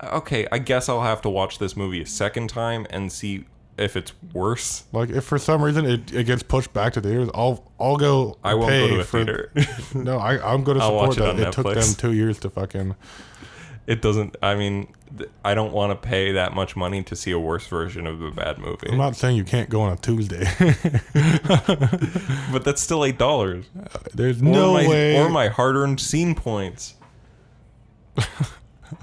Speaker 1: okay, I guess I'll have to watch this movie a second time and see if it's worse.
Speaker 2: Like if for some reason it gets pushed back to theaters, I'll go.
Speaker 1: I won't go to a theater.
Speaker 2: No, I'm going to support that. It took them 2 years to fucking.
Speaker 1: It doesn't. I mean, I don't want to pay that much money to see a worse version of a bad movie.
Speaker 2: I'm not saying you can't go on a Tuesday,
Speaker 1: but that's still $8.
Speaker 2: There's no way.
Speaker 1: Or my hard-earned scene points.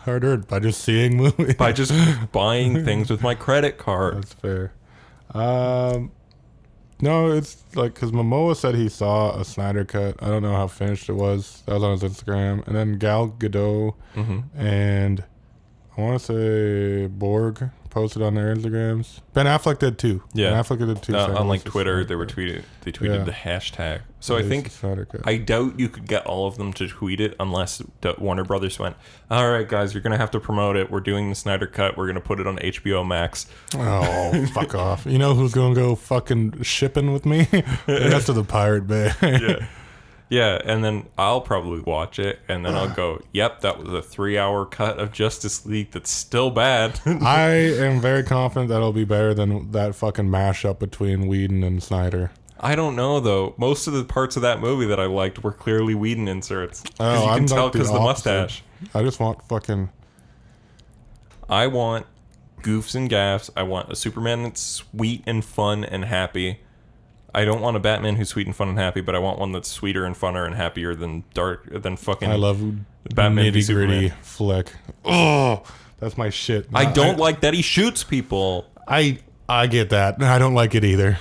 Speaker 2: Hard-earned by just seeing movies.
Speaker 1: By just buying things with my credit card.
Speaker 2: That's fair. No, it's like because Momoa said he saw a Snyder Cut. I don't know how finished it was. That was on his Instagram. And then Gal Gadot and I want to say Borg posted on their Instagrams. Ben Affleck did too.
Speaker 1: Yeah,
Speaker 2: Ben Affleck did too.
Speaker 1: On like Twitter, they tweeted the hashtag. So I think I doubt you could get all of them to tweet it unless Warner Brothers went, all right, guys, you're gonna have to promote it. We're doing the Snyder Cut. We're gonna put it on HBO Max.
Speaker 2: Oh, fuck off! You know who's gonna go fucking shipping with me? The rest of the Pirate Bay.
Speaker 1: Yeah, and then I'll probably watch it, and then I'll go, yep, that was a 3-hour cut of Justice League that's still bad.
Speaker 2: I am very confident that'll be better than that fucking mashup between Whedon and Snyder.
Speaker 1: I don't know, though. Most of the parts of that movie that I liked were clearly Whedon inserts. Because you can tell because the mustache.
Speaker 2: I just want fucking...
Speaker 1: I want goofs and gaffs. I want a Superman that's sweet and fun and happy. I don't want a Batman who's sweet and fun and happy, but I want one that's sweeter and funner and happier than fucking...
Speaker 2: I love
Speaker 1: Batman
Speaker 2: nitty-gritty flick. Oh, that's my shit.
Speaker 1: I don't like that he shoots people.
Speaker 2: I get that. I don't like it either.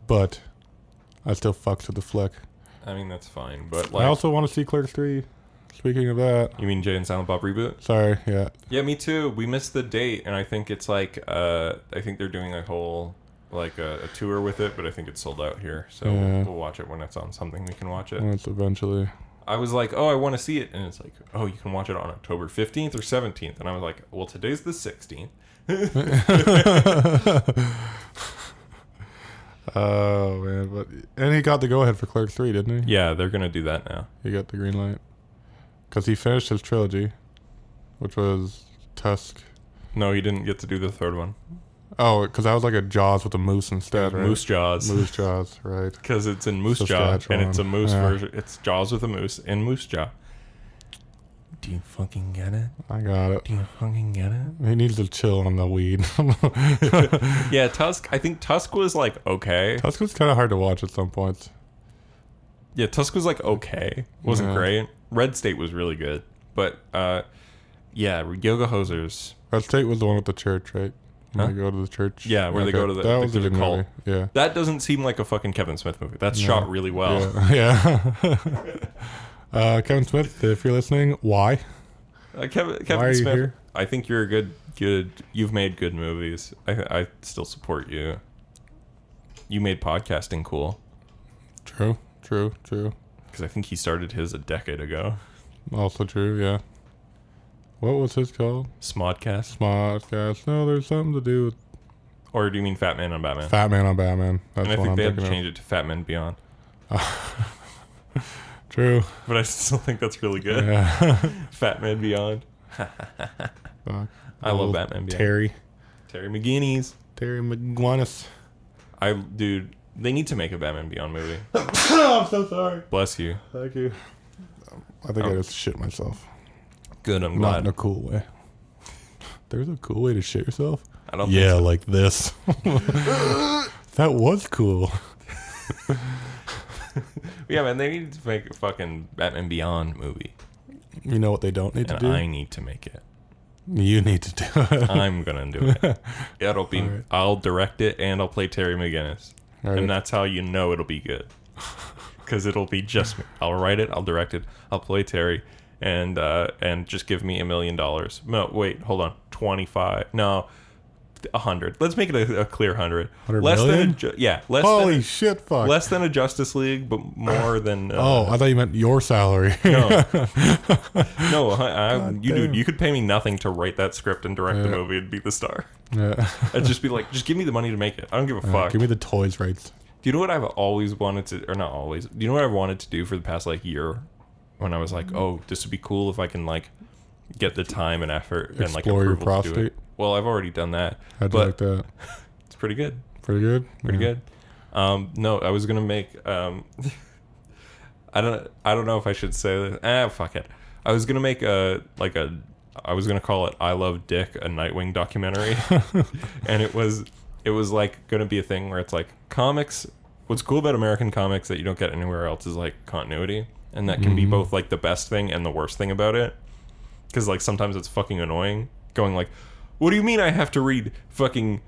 Speaker 2: But I still fucks with the flick.
Speaker 1: I mean, that's fine, but like...
Speaker 2: I also want to see Clerks 3. Speaking of that...
Speaker 1: You mean Jay and Silent Bob reboot?
Speaker 2: Sorry, yeah.
Speaker 1: Yeah, me too. We missed the date, and I think it's like... I think they're doing a whole... like a tour with it, but I think it's sold out here. So we'll watch it when it's on something we can watch it.
Speaker 2: When it's eventually...
Speaker 1: I was like, oh, I want to see it. And it's like, oh, you can watch it on October 15th or 17th. And I was like, well, today's the 16th.
Speaker 2: Oh, man. And he got the go-ahead for Clerks 3, didn't he?
Speaker 1: Yeah, they're going to do that now.
Speaker 2: He got the green light. Because he finished his trilogy, which was Tusk.
Speaker 1: No, he didn't get to do the third one.
Speaker 2: Oh, because that was like a Jaws with a moose instead, right?
Speaker 1: Moose Jaws.
Speaker 2: Moose Jaws, right.
Speaker 1: Because it's in Moose Jaw, and it's a moose version. It's Jaws with a moose in Moose Jaw. Do you fucking get it?
Speaker 2: I got it.
Speaker 1: Do you fucking get it?
Speaker 2: He needs to chill on the weed.
Speaker 1: Yeah, Tusk. I think Tusk was like okay.
Speaker 2: Tusk was kind of hard to watch at some points.
Speaker 1: Yeah, Tusk was like okay. Wasn't great. Red State was really good. But, yeah, Yoga Hosers.
Speaker 2: Red State was the one with the church, right? When they go to the church.
Speaker 1: Yeah, where they go to the,
Speaker 2: that was a good
Speaker 1: cult.
Speaker 2: movie. Yeah.
Speaker 1: That doesn't seem like a fucking Kevin Smith movie. That's shot really well.
Speaker 2: Yeah. Kevin Smith, if you're listening, why?
Speaker 1: Kevin
Speaker 2: why are you
Speaker 1: Smith,
Speaker 2: here?
Speaker 1: I think you're a good. You've made good movies. I still support you. You made podcasting cool.
Speaker 2: True.
Speaker 1: Because I think he started his a decade ago.
Speaker 2: Also true, yeah. What was his called?
Speaker 1: Smodcast?
Speaker 2: Smodcast. No, there's something to do with...
Speaker 1: Or do you mean Fat Man on Batman?
Speaker 2: Fat Man on Batman. That's
Speaker 1: and I
Speaker 2: what
Speaker 1: think
Speaker 2: I'm
Speaker 1: they had to
Speaker 2: thinking
Speaker 1: change it to Fat Man Beyond.
Speaker 2: True.
Speaker 1: But I still think that's really good.
Speaker 2: Yeah.
Speaker 1: Fat Man Beyond. I love Batman Beyond.
Speaker 2: Terry
Speaker 1: McGinnis.
Speaker 2: Terry McGuinness.
Speaker 1: Dude, they need to make a Batman Beyond movie.
Speaker 2: I'm so sorry.
Speaker 1: Bless you.
Speaker 2: Thank you. I think I just shit myself.
Speaker 1: Good, I'm
Speaker 2: Not
Speaker 1: glad.
Speaker 2: in a cool way. There's a cool way to shit yourself?
Speaker 1: I don't think so.
Speaker 2: Like this. That was cool.
Speaker 1: Yeah, man, they need to make a fucking Batman Beyond movie.
Speaker 2: You know what they don't need to do?
Speaker 1: I need to make it.
Speaker 2: You need to do it.
Speaker 1: I'm gonna do it. It'll be. Right. I'll direct it and I'll play Terry McGinnis, right. And that's how you know it'll be good. Because it'll be just me. I'll write it. I'll direct it. I'll play Terry, and just give me $1 million. No, wait, hold on. 25. No. 100. Let's make it a clear 100.
Speaker 2: 100
Speaker 1: less
Speaker 2: million?
Speaker 1: than less
Speaker 2: Holy
Speaker 1: than
Speaker 2: shit, fuck.
Speaker 1: Less than a Justice League, but more than.
Speaker 2: I thought you meant your salary.
Speaker 1: No, you could pay me nothing to write that script and direct the movie and be the star.
Speaker 2: Yeah,
Speaker 1: I'd just be like, just give me the money to make it. I don't give a fuck.
Speaker 2: Give me the toys rights.
Speaker 1: Do you know what I've always wanted to, or not always? Do you know what I've wanted to do for the past year? When I was like, oh, this would be cool if I can get the time and effort and
Speaker 2: explore your prostate.
Speaker 1: To do it. Well, I've already done that.
Speaker 2: How'd you like that?
Speaker 1: It's pretty good.
Speaker 2: Pretty good.
Speaker 1: Pretty good. No, I was gonna make. I don't know if I should say this. Fuck it. I was gonna make I was gonna call it "I Love Dick," a Nightwing documentary, and it was gonna be a thing where it's comics. What's cool about American comics that you don't get anywhere else is continuity, and that can be both the best thing and the worst thing about it, because sometimes it's fucking annoying going what do you mean I have to read fucking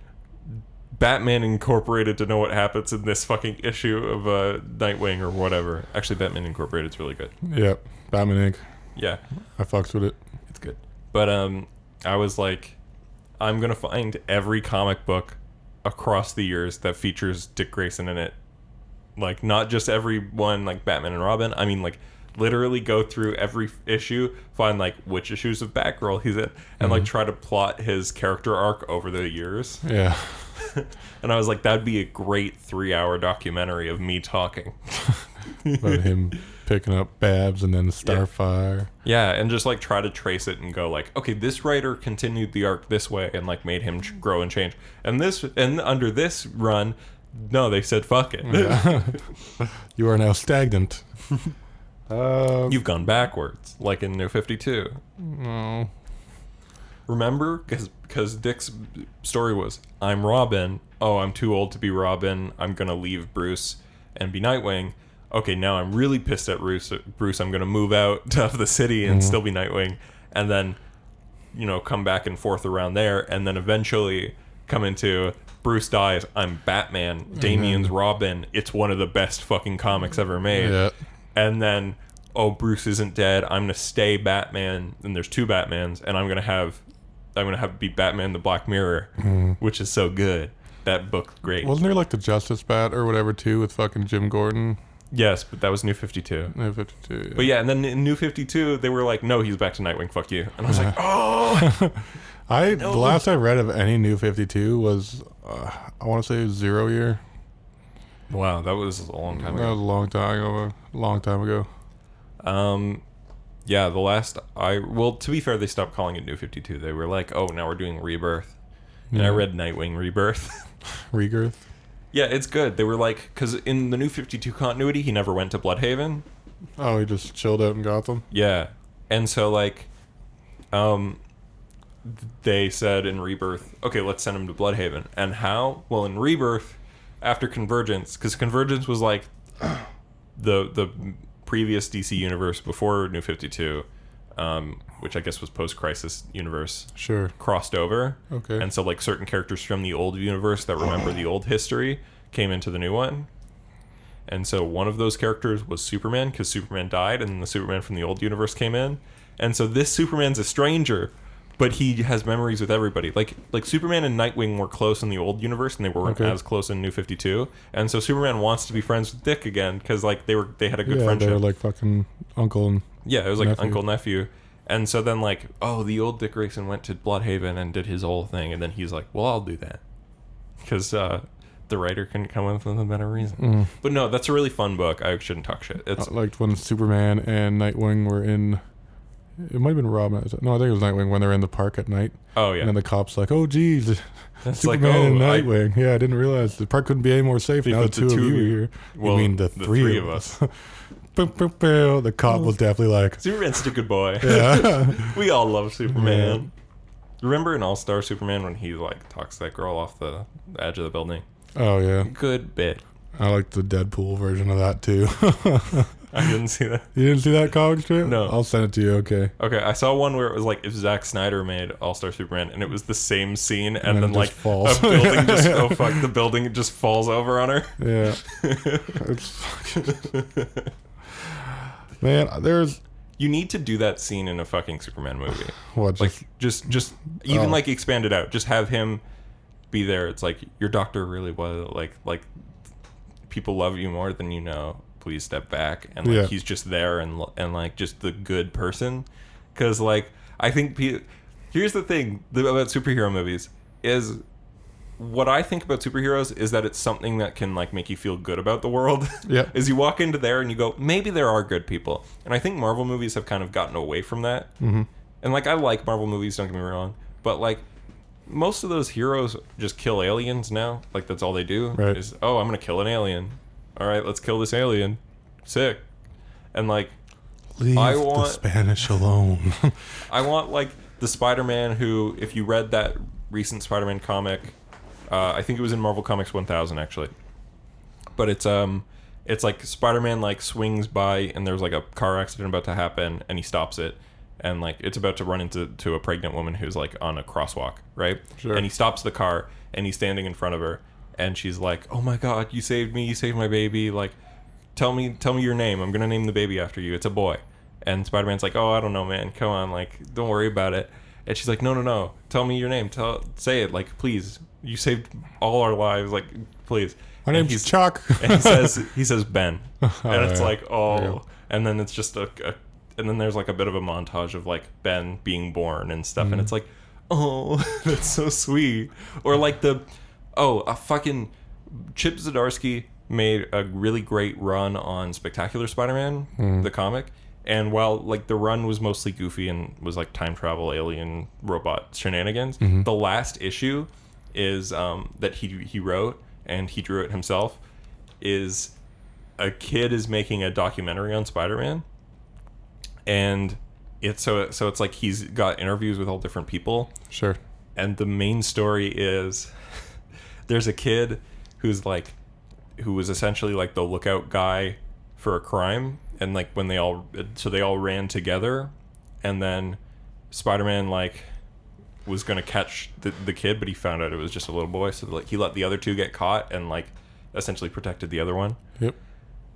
Speaker 1: Batman Incorporated to know what happens in this fucking issue of Nightwing or whatever? Actually, Batman Incorporated is really good.
Speaker 2: Yep, Batman Inc.
Speaker 1: Yeah,
Speaker 2: I fucks with it.
Speaker 1: It's good. But I was I'm gonna find every comic book across the years that features Dick Grayson in it. Not just every one Batman and Robin. I mean literally go through every issue, find which issues of Batgirl he's in, and try to plot his character arc over the years.
Speaker 2: Yeah.
Speaker 1: And I was that'd be a great 3-hour documentary of me talking.
Speaker 2: About him picking up Babs and then Starfire.
Speaker 1: Yeah, and just like try to trace it and go like, okay, this writer continued the arc this way and like made him grow and change. And under this run, no, they said fuck it.
Speaker 2: Yeah. You are now stagnant.
Speaker 1: You've gone backwards, like in New 52.
Speaker 2: No.
Speaker 1: Remember? Because Dick's story was, I'm Robin. Oh, I'm too old to be Robin. I'm going to leave Bruce and be Nightwing. Okay, now I'm really pissed at Bruce. I'm going to move out of the city and still be Nightwing. And then, come back and forth around there. And then eventually come into Bruce dies. I'm Batman. Damien's Robin. It's one of the best fucking comics ever made.
Speaker 2: Yeah.
Speaker 1: And then, Bruce isn't dead. I'm going to stay Batman. And there's 2 Batmans. And I'm going to have be Batman the Black Mirror, which is so good. That book's great.
Speaker 2: Wasn't there like the Justice Bat or whatever too with fucking Jim Gordon?
Speaker 1: Yes, but that was New 52.
Speaker 2: New 52. Yeah.
Speaker 1: But yeah, and then in New 52, they were like, no, he's back to Nightwing, fuck you. And I was like, oh!
Speaker 2: The last I read of any New 52 was, I want to say 0 year.
Speaker 1: Wow, that was a long time ago.
Speaker 2: That was a long time ago.
Speaker 1: Yeah, the last to be fair, they stopped calling it New 52. They were like, oh, now we're doing Rebirth. And I read Nightwing Rebirth.
Speaker 2: Rebirth?
Speaker 1: Yeah, it's good. They were like, because in the New 52 continuity, he never went to Bloodhaven.
Speaker 2: Oh, he just chilled out in Gotham?
Speaker 1: Yeah. And so, like, they said in Rebirth, okay, let's send him to Bloodhaven. And how? Well, in Rebirth, after Convergence, because Convergence was like the previous DC universe before New 52, which I guess was post-Crisis universe.
Speaker 2: Sure.
Speaker 1: Crossed over.
Speaker 2: Okay.
Speaker 1: And so, like, certain characters from the old universe that remember the old history came into the new one. And so one of those characters was Superman, because Superman died, and the Superman from the old universe came in. And so this Superman's a stranger, but he has memories with everybody. Like Superman and Nightwing were close in the old universe, and they weren't as close in New 52. And so Superman wants to be friends with Dick again, because like they had a good friendship.
Speaker 2: They were like fucking uncle and
Speaker 1: it was like
Speaker 2: nephew.
Speaker 1: uncle nephew. And so then like, the old Dick Grayson went to Bloodhaven and did his whole thing, and then he's like, well, I'll do that, because the writer can come up with a better reason. But no, that's a really fun book. I shouldn't talk shit. It's
Speaker 2: I liked when Superman and Nightwing were in. It might have been Robin. No, I think it was Nightwing when they're in the park at night.
Speaker 1: Oh yeah.
Speaker 2: And then the cops like, oh geez,
Speaker 1: it's
Speaker 2: Superman and Nightwing. Yeah, I didn't realize the park couldn't be any more safe now. The two of you are here.
Speaker 1: Well,
Speaker 2: you mean the three of us? The cop was definitely like,
Speaker 1: Superman's such a good boy.
Speaker 2: Yeah.
Speaker 1: We all love Superman. Remember in All-Star Superman when he like talks that girl off the edge of the building?
Speaker 2: Oh yeah.
Speaker 1: Good bit.
Speaker 2: I like the Deadpool version of that too.
Speaker 1: I didn't see that.
Speaker 2: You didn't see that comic strip?
Speaker 1: No.
Speaker 2: I'll send it to you. Okay.
Speaker 1: Okay, I saw one where it was like if Zack Snyder made All-Star Superman, and it was the same scene, and then
Speaker 2: it
Speaker 1: like
Speaker 2: just falls.
Speaker 1: a building just the building just falls over on her.
Speaker 2: Yeah. It's fucking man. There's
Speaker 1: You need to do that scene in a fucking Superman movie.
Speaker 2: what?
Speaker 1: Like just even like expand it out. Just have him be there. It's like your doctor really was like people love you more than you know. Please step back, and like he's just there and like just the good person. Because like I think here's the thing about superhero movies is what I think about superheroes is that it's something that can like make you feel good about the world.
Speaker 2: Yeah.
Speaker 1: Is you walk into there and you go, maybe there are good people, and I think Marvel movies have kind of gotten away from that. Mm-hmm. And like I like Marvel movies, don't get me wrong, but like most of those heroes just kill aliens now. Like that's all they do.
Speaker 2: Right.
Speaker 1: Is I'm gonna kill an alien. All right, let's kill this alien. Sick. And like
Speaker 2: leave the Spanish alone.
Speaker 1: I want like the Spider-Man who, if you read that recent Spider-Man comic, I think it was in Marvel Comics 1000 actually, but it's like Spider-Man like swings by and there's like a car accident about to happen and he stops it, and like it's about to run into a pregnant woman who's like on a crosswalk, right?
Speaker 2: Sure.
Speaker 1: And he stops the car and he's standing in front of her, and she's like, oh my god, you saved me, you saved my baby, like tell me your name, I'm gonna name the baby after you, it's a boy. And Spider-Man's like, oh, I don't know, man, come on, like don't worry about it. And she's like, no, tell me your name, say it, like please, you saved all our lives, like please.
Speaker 2: My name's Chuck.
Speaker 1: And he says Ben. And it's like, and then it's just and then there's like a bit of a montage of like Ben being born and stuff, and it's like, oh, that's so sweet. Or like a fucking Chip Zdarsky made a really great run on Spectacular Spider-Man, the comic. And while like the run was mostly goofy and was like time travel, alien, robot shenanigans, the last issue is that he wrote and he drew it himself. Is a kid is making a documentary on Spider-Man, and it's like he's got interviews with all different people.
Speaker 2: Sure.
Speaker 1: And the main story is there's a kid who was essentially like the lookout guy for a crime, and like when they all ran together, and then Spider-Man like was gonna catch the kid, but he found out it was just a little boy, so like he let the other two get caught and like essentially protected the other one.
Speaker 2: Yep.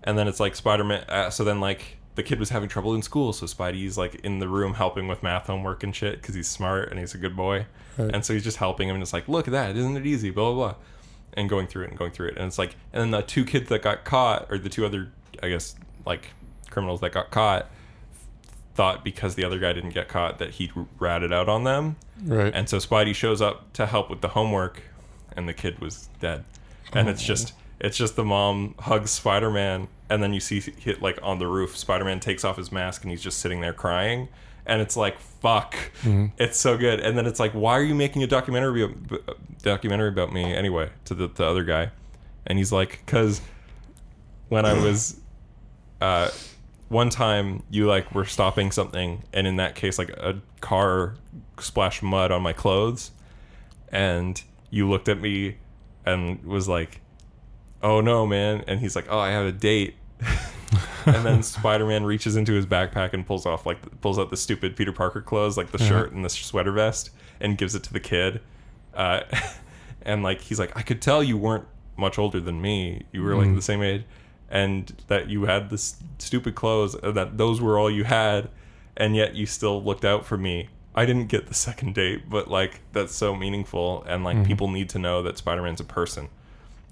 Speaker 1: And then it's like Spider-Man, so then like the kid was having trouble in school, so Spidey's like in the room helping with math homework and shit because he's smart and he's a good boy. Right. And so he's just helping him and it's like, look at that, isn't it easy, blah blah blah, and going through it. And it's like, and then the two kids that got caught, or the two other, I guess, like criminals that got caught, thought because the other guy didn't get caught that he ratted out on them. Right. And so Spidey shows up to help with the homework, and the kid was dead. And it's just the mom hugs Spider-Man, and then you see hit like on the roof, Spider-Man takes off his mask and he's just sitting there crying, and it's like, fuck, it's so good. And then it's like, why are you making a documentary about me anyway, to the other guy? And he's like, because when I was one time you like were stopping something, and in that case like a car splashed mud on my clothes, and you looked at me and was like, oh no, man. And he's like, oh, I have a date. And then Spider-Man reaches into his backpack and pulls out the stupid Peter Parker clothes, like the shirt and the sweater vest, and gives it to the kid. And like he's like, I could tell you weren't much older than me. You were like the same age, and that you had this stupid clothes, that those were all you had, and yet you still looked out for me. I didn't get the second date, but like that's so meaningful, and like people need to know that Spider-Man's a person.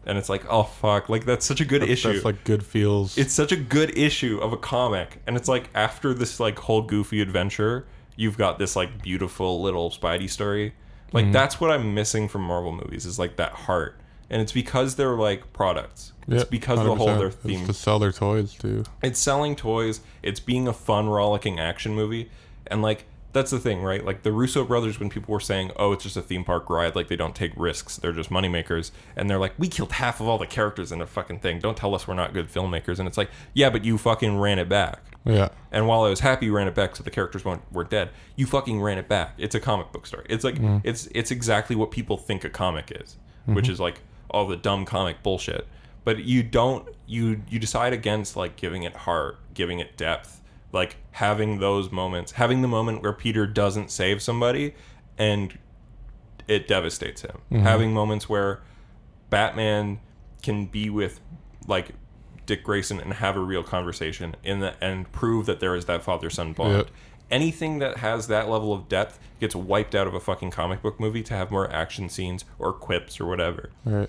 Speaker 1: And it's like, oh fuck, like that's such a good issue.
Speaker 2: That's like good feels.
Speaker 1: It's such a good issue of a comic, and it's like after this like whole goofy adventure, you've got this like beautiful little Spidey story. Like that's what I'm missing from Marvel movies, is like that heart, and it's because they're like products. It's because of the whole their theme.
Speaker 2: It's to sell their toys too.
Speaker 1: It's selling toys. It's being a fun, rollicking action movie, and like. That's the thing, right? Like the Russo brothers, when people were saying, oh, it's just a theme park ride, like they don't take risks, they're just moneymakers. And they're like, we killed half of all the characters in a fucking thing. Don't tell us we're not good filmmakers. And it's like, yeah, but you fucking ran it back. Yeah. And while I was happy you ran it back so the characters weren't dead, you fucking ran it back. It's a comic book story. It's like, it's exactly what people think a comic is, which is like all the dumb comic bullshit. But you decide against like giving it heart, giving it depth. Like having those moments, having the moment where Peter doesn't save somebody and it devastates him. Having moments where Batman can be with like Dick Grayson and have a real conversation and prove that there is that father-son bond. Yep. Anything that has that level of depth gets wiped out of a fucking comic book movie to have more action scenes or quips or whatever. Right.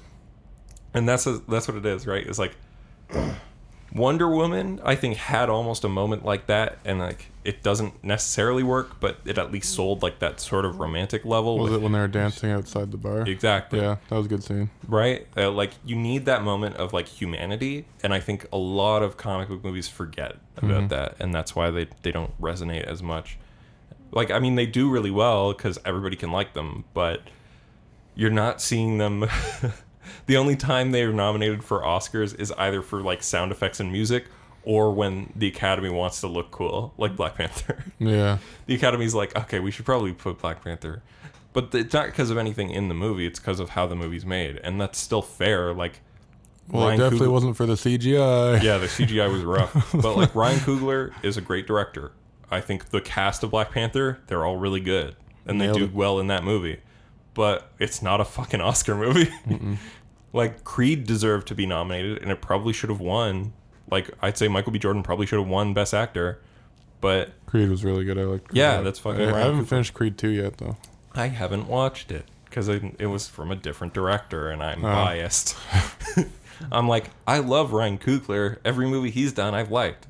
Speaker 1: And that's what it is, right? It's like Wonder Woman, I think, had almost a moment like that, and like it doesn't necessarily work, but it at least sold like that sort of romantic level.
Speaker 2: Was it when they were dancing outside the bar?
Speaker 1: Exactly.
Speaker 2: Yeah, that was a good scene.
Speaker 1: Right? Like you need that moment of like humanity, and I think a lot of comic book movies forget about that, and that's why they don't resonate as much. Like, I mean, they do really well because everybody can like them, but you're not seeing them. The only time they're nominated for Oscars is either for like sound effects and music, or when the Academy wants to look cool, like Black Panther. Yeah. The Academy's like, okay, we should probably put Black Panther. But it's not because of anything in the movie, it's because of how the movie's made. And that's still fair. Like,
Speaker 2: well, Ryan it definitely wasn't for the CGI.
Speaker 1: Yeah, the CGI was rough. But like Ryan Coogler is a great director. I think the cast of Black Panther, they're all really good. And they do well in that movie. But it's not a fucking Oscar movie. Like, Creed deserved to be nominated, and it probably should have won. Like, I'd say Michael B. Jordan probably should have won Best Actor, but...
Speaker 2: Creed was really good. I liked Creed.
Speaker 1: Yeah, that's fucking
Speaker 2: I haven't finished Creed 2 yet, though.
Speaker 1: I haven't watched it, because it was from a different director, and I'm biased. I'm like, I love Ryan Coogler. Every movie he's done, I've liked.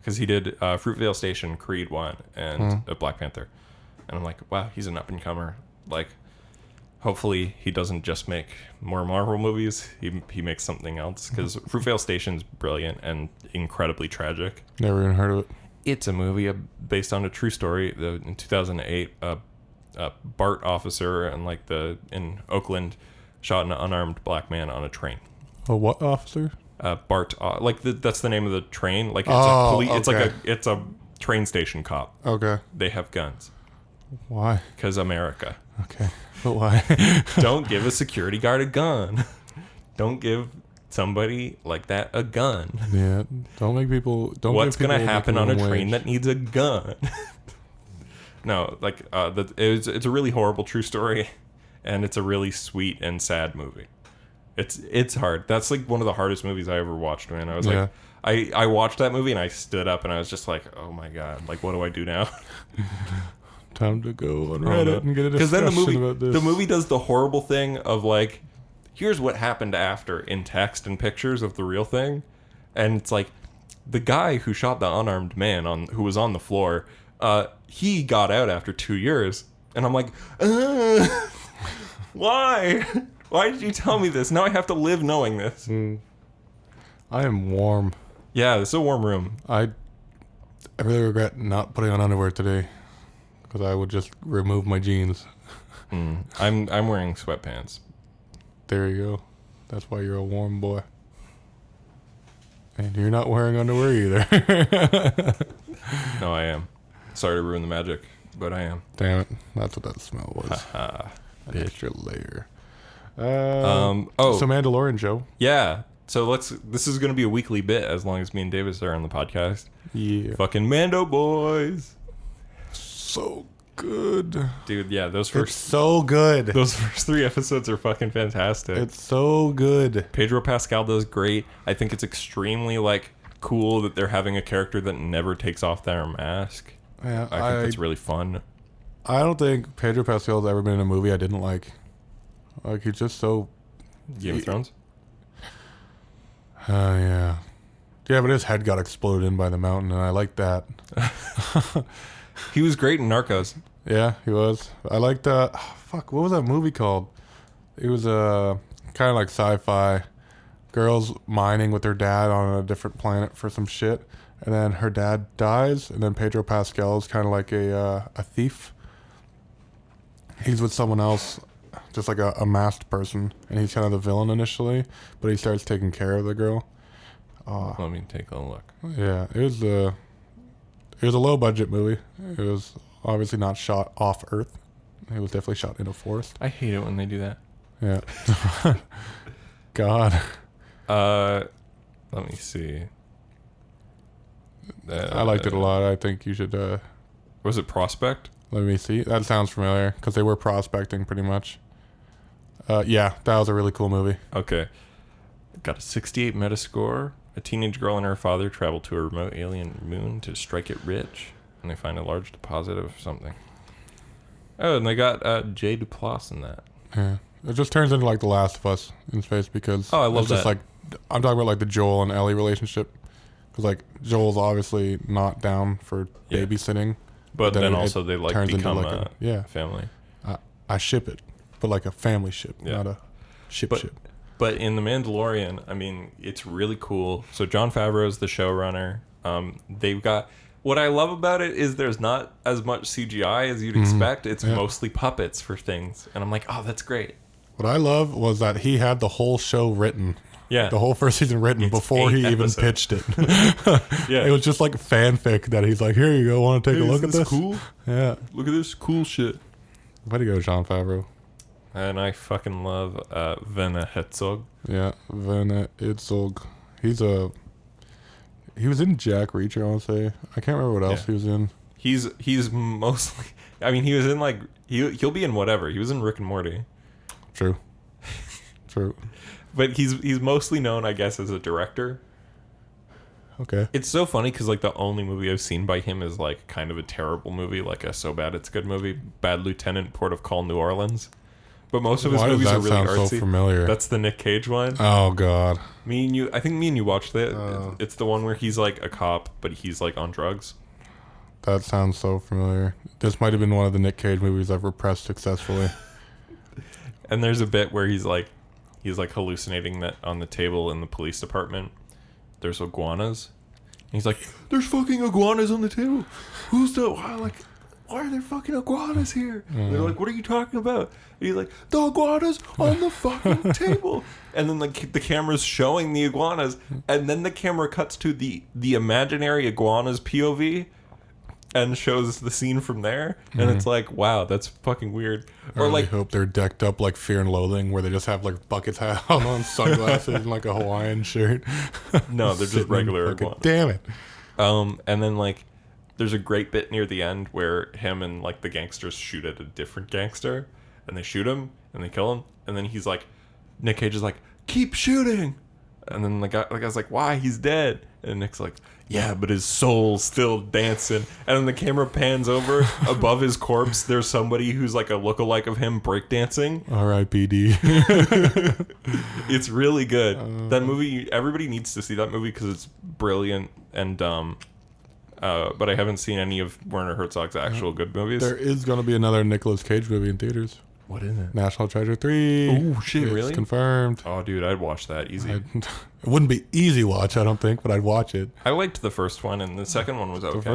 Speaker 1: Because he did Fruitvale Station, Creed 1, and Black Panther. And I'm like, wow, he's an up-and-comer. Like... hopefully he doesn't just make more Marvel movies. He makes something else, because Fruitvale Station's brilliant and incredibly tragic.
Speaker 2: Never even heard of it.
Speaker 1: It's a movie based on a true story. In 2008, a BART officer in Oakland shot an unarmed black man on a train.
Speaker 2: A what officer?
Speaker 1: BART, that's the name of the train. Like
Speaker 2: okay.
Speaker 1: It's a train station cop.
Speaker 2: Okay.
Speaker 1: They have guns.
Speaker 2: Why?
Speaker 1: Because America.
Speaker 2: Okay, but why?
Speaker 1: Don't give a security guard a gun. Don't give somebody like that a gun.
Speaker 2: Yeah. Don't make people. Don't.
Speaker 1: What's gonna happen on a train
Speaker 2: wage.
Speaker 1: that needs a gun? No, it's a really horrible true story, and it's a really sweet and sad movie. It's hard. That's like one of the hardest movies I ever watched, man. I was like, I watched that movie and I stood up and I was just like, oh my god, like what do I do now?
Speaker 2: Time to go on Reddit and get a discussion
Speaker 1: because then
Speaker 2: about this.
Speaker 1: the movie does the horrible thing of like, here's what happened after in text and pictures of the real thing, and it's like the guy who shot the unarmed man who was on the floor, he got out after 2 years, and I'm like, why? Why did you tell me this? Now I have to live knowing this.
Speaker 2: I am warm.
Speaker 1: Yeah, this is a warm room.
Speaker 2: I really regret not putting on underwear today, because I would just remove my jeans.
Speaker 1: I'm wearing sweatpants.
Speaker 2: There you go. That's why you're a warm boy. And you're not wearing underwear either.
Speaker 1: No, I am. Sorry to ruin the magic, but I am.
Speaker 2: Damn it. That's what that smell was.
Speaker 1: Haha.
Speaker 2: An extra layer. So Mandalorian, Joe.
Speaker 1: Yeah. So this is going to be a weekly bit as long as me and Davis are on the podcast.
Speaker 2: Yeah.
Speaker 1: Fucking Mando boys.
Speaker 2: So good.
Speaker 1: Dude, yeah,
Speaker 2: It's so good.
Speaker 1: those first 3 episodes are fucking fantastic.
Speaker 2: It's so good.
Speaker 1: Pedro Pascal does great. I think it's extremely cool that they're having a character that never takes off their mask.
Speaker 2: Yeah,
Speaker 1: I think that's really fun.
Speaker 2: I don't think Pedro Pascal's ever been in a movie I didn't like. Like, he's just so...
Speaker 1: Game of Thrones?
Speaker 2: Yeah. Yeah, but his head got exploded in by the mountain, and I like that.
Speaker 1: He was great in Narcos.
Speaker 2: Yeah, he was. I liked... what was that movie called? It was kind of like sci-fi. Girls mining with their dad on a different planet for some shit, and then her dad dies, and then Pedro Pascal is kind of like a thief. He's with someone else, just like a masked person, and he's kind of the villain initially, but he starts taking care of the girl.
Speaker 1: Let me take a look.
Speaker 2: Yeah, it was a low budget movie. It was obviously not shot off Earth. It was definitely shot in a forest.
Speaker 1: I hate it when they do that.
Speaker 2: Yeah. God.
Speaker 1: Let me see.
Speaker 2: I liked it a lot. I think you should...
Speaker 1: Was it Prospect?
Speaker 2: Let me see. That sounds familiar, because they were prospecting pretty much. Yeah, that was a really cool movie.
Speaker 1: Okay. Got a 68 Metascore. A teenage girl and her father travel to a remote alien moon to strike it rich, and they find a large deposit of something. Oh, and they got Jay Duplass in that.
Speaker 2: Yeah. It just turns into like The Last of Us in space, because
Speaker 1: I love
Speaker 2: it's just
Speaker 1: that.
Speaker 2: like, I'm talking about like the Joel and Ellie relationship, because like Joel's obviously not down for babysitting,
Speaker 1: but then
Speaker 2: it
Speaker 1: also they
Speaker 2: turns into
Speaker 1: become
Speaker 2: like
Speaker 1: a family.
Speaker 2: I ship it, but like a family ship, not a ship.
Speaker 1: But in The Mandalorian, I mean, it's really cool. So Jon Favreau's the showrunner. They've got... What I love about it is there's not as much CGI as you'd expect. It's mostly puppets for things. And I'm like, oh, that's great.
Speaker 2: What I love was that he had the whole show written.
Speaker 1: Yeah.
Speaker 2: The whole first season written before he even pitched it.
Speaker 1: Yeah.
Speaker 2: It was just like fanfic that he's like, here you go, want to take a look at this?
Speaker 1: Cool?
Speaker 2: Yeah.
Speaker 1: Look at this cool shit.
Speaker 2: Way to go, Jon Favreau.
Speaker 1: And I fucking love Werner Herzog.
Speaker 2: Yeah, Werner Herzog. He was in Jack Reacher, I want to say. I can't remember what else he was in.
Speaker 1: He's mostly... I mean, he was in like... He'll be in whatever. He was in Rick and Morty.
Speaker 2: True.
Speaker 1: But he's mostly known, I guess, as a director.
Speaker 2: Okay.
Speaker 1: It's so funny because like the only movie I've seen by him is like kind of a terrible movie, like a So Bad It's Good movie, Bad Lieutenant, Port of Call, New Orleans. But most of his movies are really artsy. Why does that sound so
Speaker 2: familiar?
Speaker 1: That's the Nick Cage one.
Speaker 2: Oh God.
Speaker 1: I think me and you watched it. It's the one where he's like a cop, but he's like on drugs.
Speaker 2: That sounds so familiar. This might have been one of the Nick Cage movies I've repressed successfully.
Speaker 1: And there's a bit where he's like hallucinating that on the table in the police department there's iguanas. And he's like, there's fucking iguanas on the table. Why are there fucking iguanas here? And they're like, what are you talking about? And he's like, the iguanas on the fucking table. And then like the camera's showing the iguanas, and then the camera cuts to the imaginary iguanas POV and shows the scene from there. And it's like, wow, that's fucking weird.
Speaker 2: I really hope they're decked up like Fear and Loathing, where they just have like buckets hat on, sunglasses, and like a Hawaiian shirt.
Speaker 1: No, they're just regular iguanas.
Speaker 2: Damn it.
Speaker 1: And then like there's a great bit near the end where him and like the gangsters shoot at a different gangster, and they shoot him and they kill him, and then he's like, Nick Cage is like, keep shooting, and then the guy's like, why? He's dead. And Nick's like, yeah, but his soul's still dancing. And then the camera pans over above his corpse. There's somebody who's like a lookalike of him breakdancing.
Speaker 2: R.I.P.D.
Speaker 1: It's really good. That movie, everybody needs to see that movie because it's brilliant and but I haven't seen any of Werner Herzog's actual good movies.
Speaker 2: There is going to be another Nicolas Cage movie in theaters.
Speaker 1: What is it?
Speaker 2: National Treasure 3.
Speaker 1: Oh, shit,
Speaker 2: it's
Speaker 1: really?
Speaker 2: Confirmed.
Speaker 1: Oh, dude, I'd watch that easy.
Speaker 2: It wouldn't be easy watch, I don't think, but I'd watch it.
Speaker 1: I liked the first one, and the second one was okay.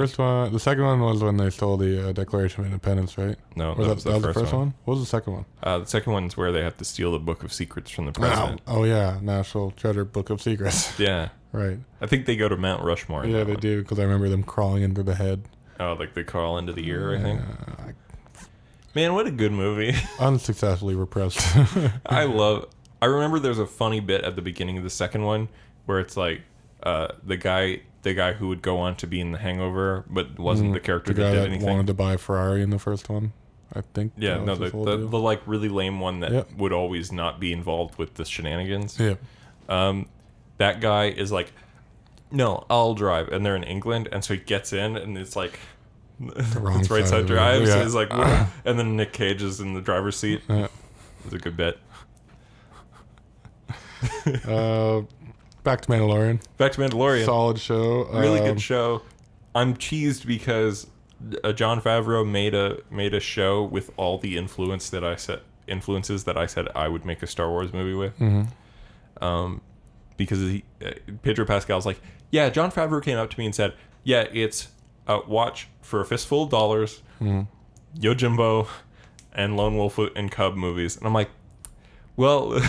Speaker 2: The second one was when they stole the Declaration of Independence, right?
Speaker 1: No,
Speaker 2: that was the first one. What was the second one?
Speaker 1: The second one's where they have to steal the Book of Secrets from the president.
Speaker 2: Oh yeah, National Treasure Book of Secrets.
Speaker 1: Yeah.
Speaker 2: Right.
Speaker 1: I think they go to Mount Rushmore.
Speaker 2: Yeah, they do, because I remember them crawling into the head.
Speaker 1: Oh, like they crawl into the ear, I think. Man, what a good movie.
Speaker 2: Unsuccessfully repressed.
Speaker 1: I remember there's a funny bit at the beginning of the second one where it's like the guy who would go on to be in The Hangover but wasn't the character
Speaker 2: the guy
Speaker 1: that did
Speaker 2: that
Speaker 1: anything.
Speaker 2: wanted to buy a Ferrari in the first one, I think.
Speaker 1: Yeah, no, the like really lame one that would always not be involved with the shenanigans.
Speaker 2: Yeah.
Speaker 1: That guy is like, no, I'll drive, and they're in England, and so he gets in, and it's like, it's right side drive. So he's like, and then Nick Cage is in the driver's seat. It's a good bit.
Speaker 2: Back to Mandalorian. Solid show.
Speaker 1: Really good show. I'm cheesed because Jon Favreau made a show with all the influences that I said I would make a Star Wars movie with. Because Pedro Pascal's like, yeah, Jon Favreau came up to me and said, yeah, it's watch For a Fistful of Dollars, Yojimbo, and Lone Wolf and Cub movies. And I'm like, well,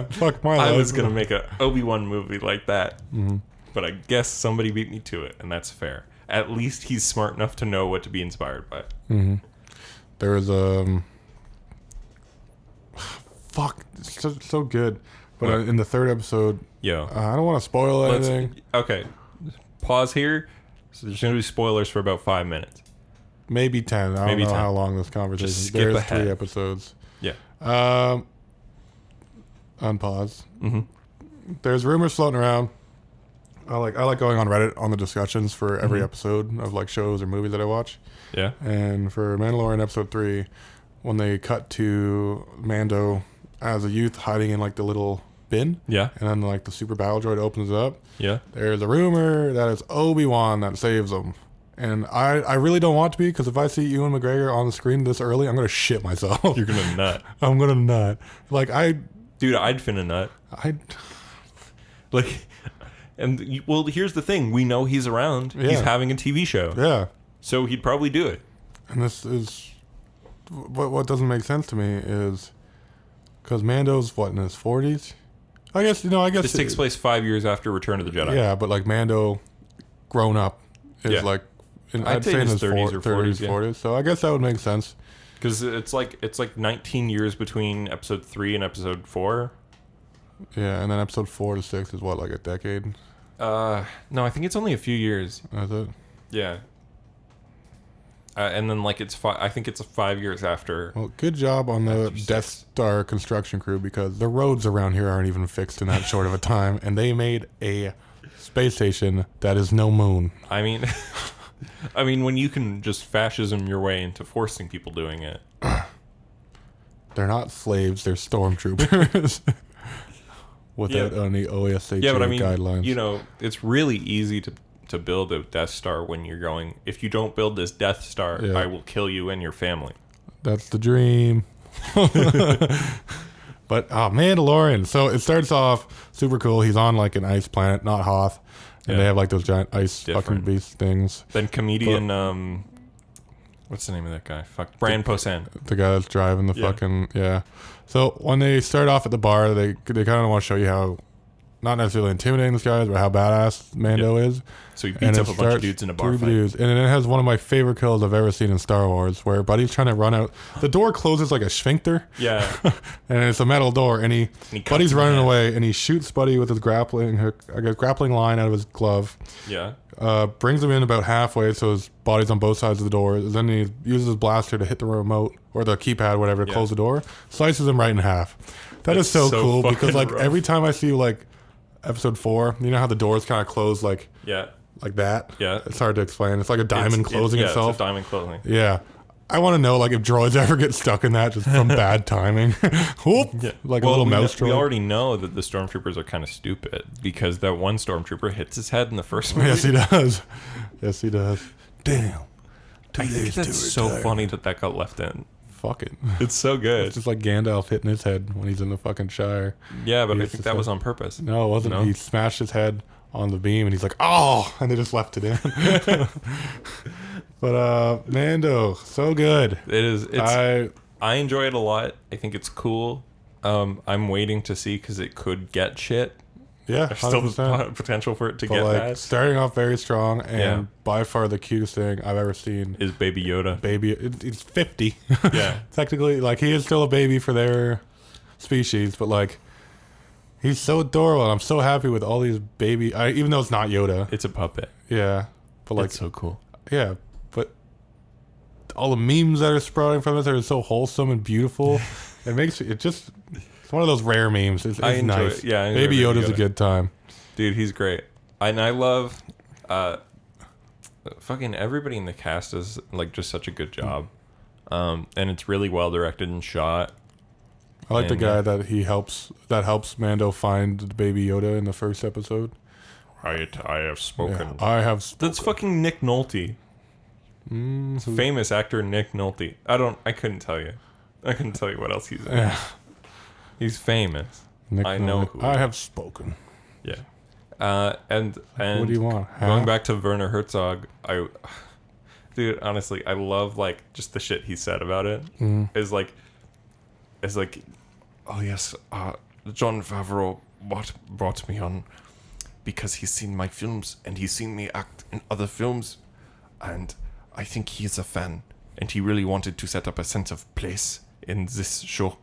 Speaker 2: fuck my life.
Speaker 1: I was going to make an Obi-Wan movie like that. But I guess somebody beat me to it, and that's fair. At least he's smart enough to know what to be inspired by.
Speaker 2: There was fuck, so good. But in the third episode, I don't want to spoil anything.
Speaker 1: Okay, pause here. So there's going to be spoilers for about 5 minutes.
Speaker 2: Maybe 10. I don't know how long this conversation is.
Speaker 1: Just skip
Speaker 2: There's
Speaker 1: ahead.
Speaker 2: 3 episodes.
Speaker 1: Yeah.
Speaker 2: Unpause. There's rumors floating around. I like going on Reddit on the discussions for every episode of like shows or movies that I watch.
Speaker 1: Yeah.
Speaker 2: And for Mandalorian episode 3, when they cut to Mando as a youth hiding in like the little bin.
Speaker 1: Yeah.
Speaker 2: And then like the super battle droid opens it up.
Speaker 1: Yeah.
Speaker 2: There's a rumor that it's Obi-Wan that saves him. And I really don't want to be, because if I see Ewan McGregor on the screen this early, I'm going to shit myself.
Speaker 1: You're going to nut.
Speaker 2: I'm going to nut. Like
Speaker 1: Dude, I'd finna nut. Well, here's the thing. We know he's around. Yeah. He's having a TV show.
Speaker 2: Yeah.
Speaker 1: So he'd probably do it.
Speaker 2: And this is... What doesn't make sense to me is... Because Mando's, in his 40s? I guess... This
Speaker 1: takes place 5 years after Return of the Jedi.
Speaker 2: Yeah, but like Mando, grown up, is like...
Speaker 1: I'd say in his 30s or 40s.
Speaker 2: 40s. So I guess that would make sense.
Speaker 1: Because it's like 19 years between episode 3 and episode 4.
Speaker 2: Yeah, and then episode 4 to 6 is like a decade?
Speaker 1: No, I think it's only a few years.
Speaker 2: Is it?
Speaker 1: Yeah. And then like I think it's 5 years after.
Speaker 2: Well, good job on the Death Star construction crew, because the roads around here aren't even fixed in that short of a time, and they made a space station that is no moon.
Speaker 1: I mean, when you can just fascism your way into forcing people doing it.
Speaker 2: They're not slaves, they're stormtroopers. Without any OSHA guidelines.
Speaker 1: It's really easy to build a Death Star when you're going, if you don't build this Death Star, I will kill you and your family.
Speaker 2: That's the dream. But Mandalorian. So it starts off super cool. He's on like an ice planet, not Hoth, and they have like those giant ice fucking beast things.
Speaker 1: Then comedian, what's the name of that guy? Fuck, Brian Posehn.
Speaker 2: The guy that's driving the fucking So when they start off at the bar, they kind of want to show you how not necessarily intimidating this guy is, but how badass Mando is.
Speaker 1: So he beats up a bunch of dudes in a bar fight.
Speaker 2: And it has one of my favorite kills I've ever seen in Star Wars, where Buddy's trying to run out. The door closes like a sphincter.
Speaker 1: Yeah.
Speaker 2: And it's a metal door, and Buddy's running away, and he shoots Buddy with his grappling hook, a grappling line out of his glove.
Speaker 1: Yeah.
Speaker 2: Brings him in about halfway, so his body's on both sides of the door. Then he uses his blaster to hit the remote or the keypad, whatever, to close the door. Slices him right in half. That's is so cool because like rough. Every time I see like episode 4, you know how the doors kind of close like that.
Speaker 1: Yeah.
Speaker 2: It's hard to explain. It's like a diamond closing itself.
Speaker 1: It's a diamond closing.
Speaker 2: Yeah. I want to know like if droids ever get stuck in that just from bad timing. Whoop, like a little mouse droid.
Speaker 1: We already know that the stormtroopers are kind of stupid because that one stormtrooper hits his head in the first movie.
Speaker 2: Yes, he does. Yes, he does. Damn.
Speaker 1: I think that's so funny that got left in.
Speaker 2: Fuck it.
Speaker 1: It's so good.
Speaker 2: It's just like Gandalf hitting his head when he's in the fucking Shire.
Speaker 1: Yeah, but I think that was on purpose.
Speaker 2: No, it wasn't. No? He smashed his head on the beam and he's like, oh, and they just left it in. But Mando, so good.
Speaker 1: It is. I enjoy it a lot. I think it's cool. I'm waiting to see because it could get shit.
Speaker 2: Yeah,
Speaker 1: there's still potential for it to get bad.
Speaker 2: Starting off very strong, and by far the cutest thing I've ever seen
Speaker 1: is Baby Yoda.
Speaker 2: It's 50.
Speaker 1: Yeah,
Speaker 2: technically, like he is still a baby for their species, but like he's so adorable, and I'm so happy with all these baby. Even though it's not Yoda,
Speaker 1: it's a puppet.
Speaker 2: Yeah, but like
Speaker 1: it's so cool.
Speaker 2: Yeah, but all the memes that are sprouting from it are so wholesome and beautiful. It's one of those rare memes. It's nice.
Speaker 1: It. Yeah,
Speaker 2: Baby Yoda's a good time.
Speaker 1: Dude, he's great. And I love fucking everybody in the cast is like just such a good job. And it's really well directed and shot.
Speaker 2: I like the guy that helps Mando find Baby Yoda in the first episode.
Speaker 1: I have spoken.
Speaker 2: Yeah,
Speaker 1: That's fucking Nick Nolte. Famous actor Nick Nolte. I couldn't tell you. I couldn't tell you what else he's in.
Speaker 2: Yeah.
Speaker 1: He's famous.
Speaker 2: I know. I have spoken.
Speaker 1: Yeah. And
Speaker 2: what do you want?
Speaker 1: Going back to Werner Herzog, dude, honestly, I love like just the shit he said about it. Is like, oh yes, Jon Favreau brought me on because he's seen my films and he's seen me act in other films, and I think he's a fan and he really wanted to set up a sense of place in this show.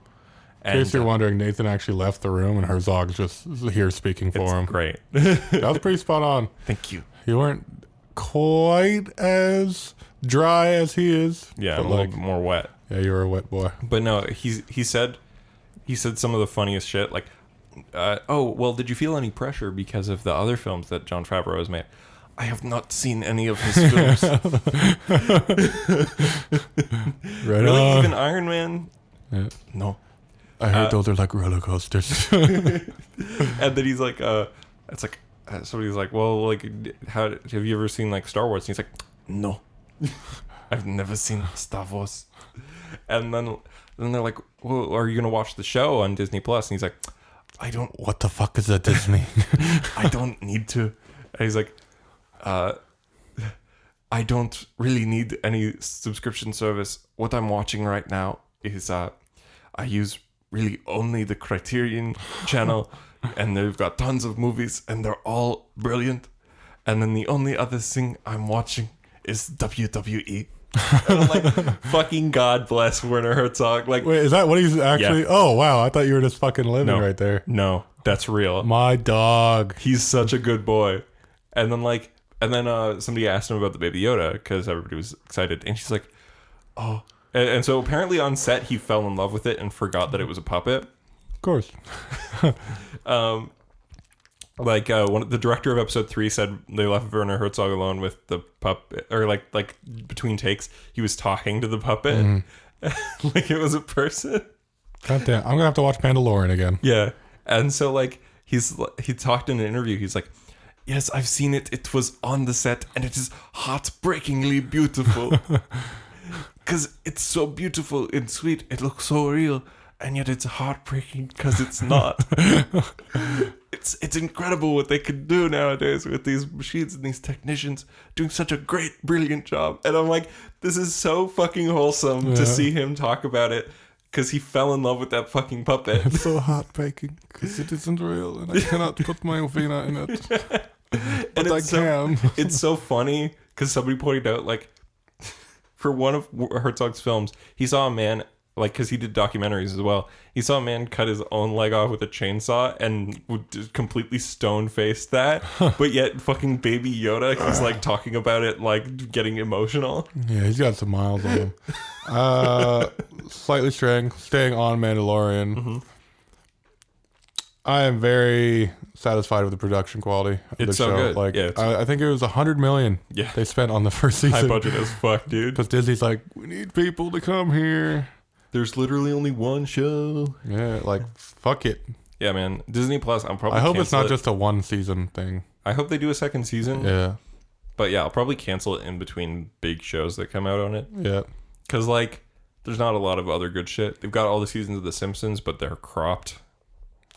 Speaker 2: In case you're wondering, Nathan actually left the room and Herzog's just here speaking for him.
Speaker 1: Great.
Speaker 2: That was pretty spot on.
Speaker 1: Thank you.
Speaker 2: You weren't quite as dry as he is.
Speaker 1: Yeah, I'm a little bit more wet.
Speaker 2: Yeah, you were a wet boy.
Speaker 1: But no, he said some of the funniest shit like, oh, well, did you feel any pressure because of the other films that Jon Favreau has made? I have not seen any of his films. Really? Even Iron Man?
Speaker 2: Yeah.
Speaker 1: No.
Speaker 2: I heard those are like roller coasters.
Speaker 1: And then he's like, it's like, somebody's like, well, like, have you ever seen like Star Wars? And he's like, no, I've never seen Star Wars. And then they're like, well, are you going to watch the show on Disney Plus? And he's like, I don't.
Speaker 2: What the fuck is that Disney?
Speaker 1: I don't need to. And he's like, I don't really need any subscription service. What I'm watching right now is, I use really only the Criterion channel, and they've got tons of movies and they're all brilliant, and then the only other thing I'm watching is WWE. And I'm like, fucking God bless Werner Herzog. Like,
Speaker 2: wait, is that what he's actually? Yeah. Oh wow, I thought you were just fucking living right there.
Speaker 1: No, that's real.
Speaker 2: My dog.
Speaker 1: He's such a good boy. And then somebody asked him about the Baby Yoda because everybody was excited, and she's like, oh. And so apparently on set he fell in love with it and forgot that it was a puppet.
Speaker 2: Of course.
Speaker 1: The director of episode 3 said they left Werner Herzog alone with the puppet, or like between takes he was talking to the puppet like it was a person.
Speaker 2: God damn, I'm gonna have to watch Mandalorian again.
Speaker 1: Yeah, and so like he talked in an interview. He's like, yes, I've seen it. It was on the set and it is heartbreakingly beautiful. because it's so beautiful and sweet. It looks so real, and yet it's heartbreaking because it's not. It's incredible what they can do nowadays with these machines and these technicians doing such a great, brilliant job. And I'm like, this is so fucking wholesome to see him talk about it because he fell in love with that fucking puppet.
Speaker 2: It's so heartbreaking because it isn't real and I cannot put my finger in it. But I can.
Speaker 1: It's so funny because somebody pointed out, like, for one of Herzog's films, he saw a man, like, because he did documentaries as well, he saw a man cut his own leg off with a chainsaw and would just completely stone-faced that, but yet fucking Baby Yoda, he's, like, talking about it, like, getting emotional.
Speaker 2: Yeah, he's got some miles on him. Slightly staying on Mandalorian.
Speaker 1: Mm-hmm.
Speaker 2: I am very satisfied with the production quality of
Speaker 1: It's
Speaker 2: the
Speaker 1: so
Speaker 2: show.
Speaker 1: good.
Speaker 2: Like,
Speaker 1: Yeah,
Speaker 2: I think it was $100 million they spent on the first season.
Speaker 1: High budget as fuck, dude.
Speaker 2: Because Disney's like, we need people to come here.
Speaker 1: There's literally only one show.
Speaker 2: Yeah, like, fuck it.
Speaker 1: Yeah, man. Disney Plus, I'm probably
Speaker 2: I hope it's not
Speaker 1: cancel it.
Speaker 2: just a one season thing.
Speaker 1: I hope they do a second season.
Speaker 2: Yeah.
Speaker 1: But yeah, I'll probably cancel it in between big shows that come out on it.
Speaker 2: Yeah.
Speaker 1: Because, like, there's not a lot of other good shit. They've got all the seasons of The Simpsons, but they're cropped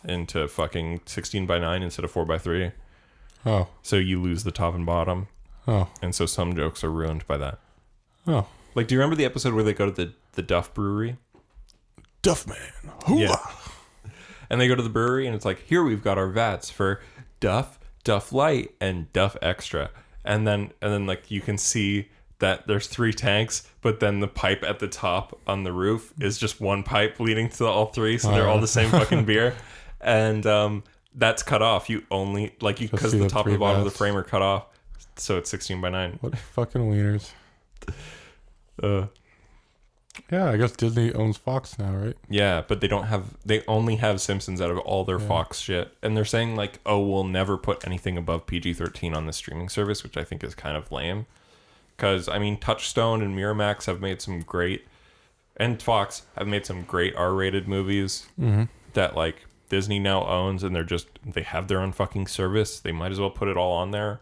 Speaker 1: into fucking 16:9 instead of 4:3.
Speaker 2: Oh.
Speaker 1: So you lose the top and bottom.
Speaker 2: Oh.
Speaker 1: And so some jokes are ruined by that.
Speaker 2: Oh.
Speaker 1: Like, do you remember the episode where they go to the Duff Brewery?
Speaker 2: Duffman. Hooah.
Speaker 1: Yeah. And they go to the brewery and it's like, here we've got our vats for Duff, Duff Light, and Duff Extra. And then like you can see that there's 3 tanks, but then the pipe at the top on the roof is just one pipe leading to all 3, so they're all the same fucking beer. And that's cut off. You only because the top and the bottom of the frame are cut off, so it's 16:9.
Speaker 2: What fucking wieners. Yeah, I guess Disney owns Fox now, right?
Speaker 1: Yeah, but they only have Simpsons out of all their Fox shit. And they're saying, like, oh, we'll never put anything above PG-13 on the streaming service, which I think is kind of lame. Because, I mean, Touchstone and Miramax have made some great, and Fox have made some great R-rated movies that, like, Disney now owns, and they have their own fucking service. They might as well put it all on there.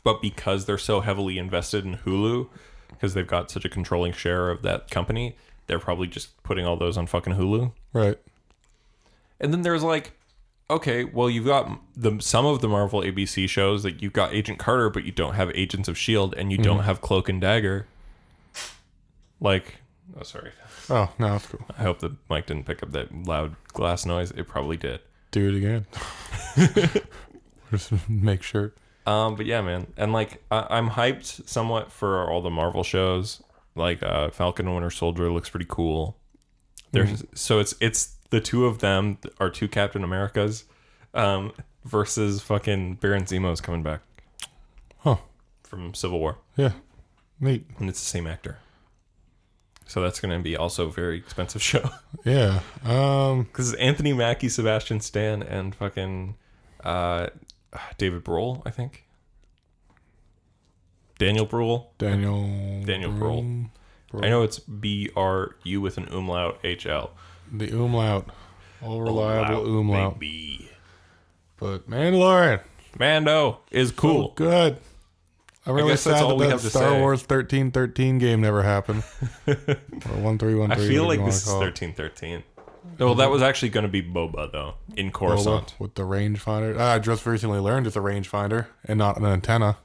Speaker 1: But because they're so heavily invested in Hulu, because they've got such a controlling share of that company, they're probably just putting all those on fucking Hulu.
Speaker 2: Right.
Speaker 1: And then there's like, okay, well, you've got some of the Marvel ABC shows, that you've got Agent Carter, but you don't have Agents of S.H.I.E.L.D. and you don't have Cloak and Dagger. Like, oh, sorry.
Speaker 2: Oh, no, that's cool.
Speaker 1: I hope the mic didn't pick up that loud glass noise. It probably did.
Speaker 2: Do it again. Just make sure.
Speaker 1: But yeah, man. And like, I'm hyped somewhat for all the Marvel shows. Like, Falcon and Winter Soldier looks pretty cool. So it's the two of them are 2 Captain Americas, versus fucking Baron Zemo's coming back.
Speaker 2: Huh.
Speaker 1: From Civil War.
Speaker 2: Yeah. Neat.
Speaker 1: And it's the same actor. So that's going to be also a very expensive show.
Speaker 2: Yeah.
Speaker 1: Because it's Anthony Mackie, Sebastian Stan, and fucking David Brühl, I think. Daniel Brühl. Daniel Brühl. I know it's B-R-U with an umlaut H-L.
Speaker 2: The umlaut. All reliable umlaut.
Speaker 1: Baby.
Speaker 2: But Mandalorian.
Speaker 1: Mando is cool.
Speaker 2: So good. I'm really
Speaker 1: guess that's
Speaker 2: sad
Speaker 1: all we
Speaker 2: that
Speaker 1: have to
Speaker 2: Star
Speaker 1: say.
Speaker 2: Wars 1313 game never happened. Or 1313.
Speaker 1: I feel like this is
Speaker 2: call it.
Speaker 1: 1313. Well, that was actually going to be Boba, though, in Coruscant.
Speaker 2: Boba with the rangefinder. I just recently learned it's a rangefinder and not an antenna.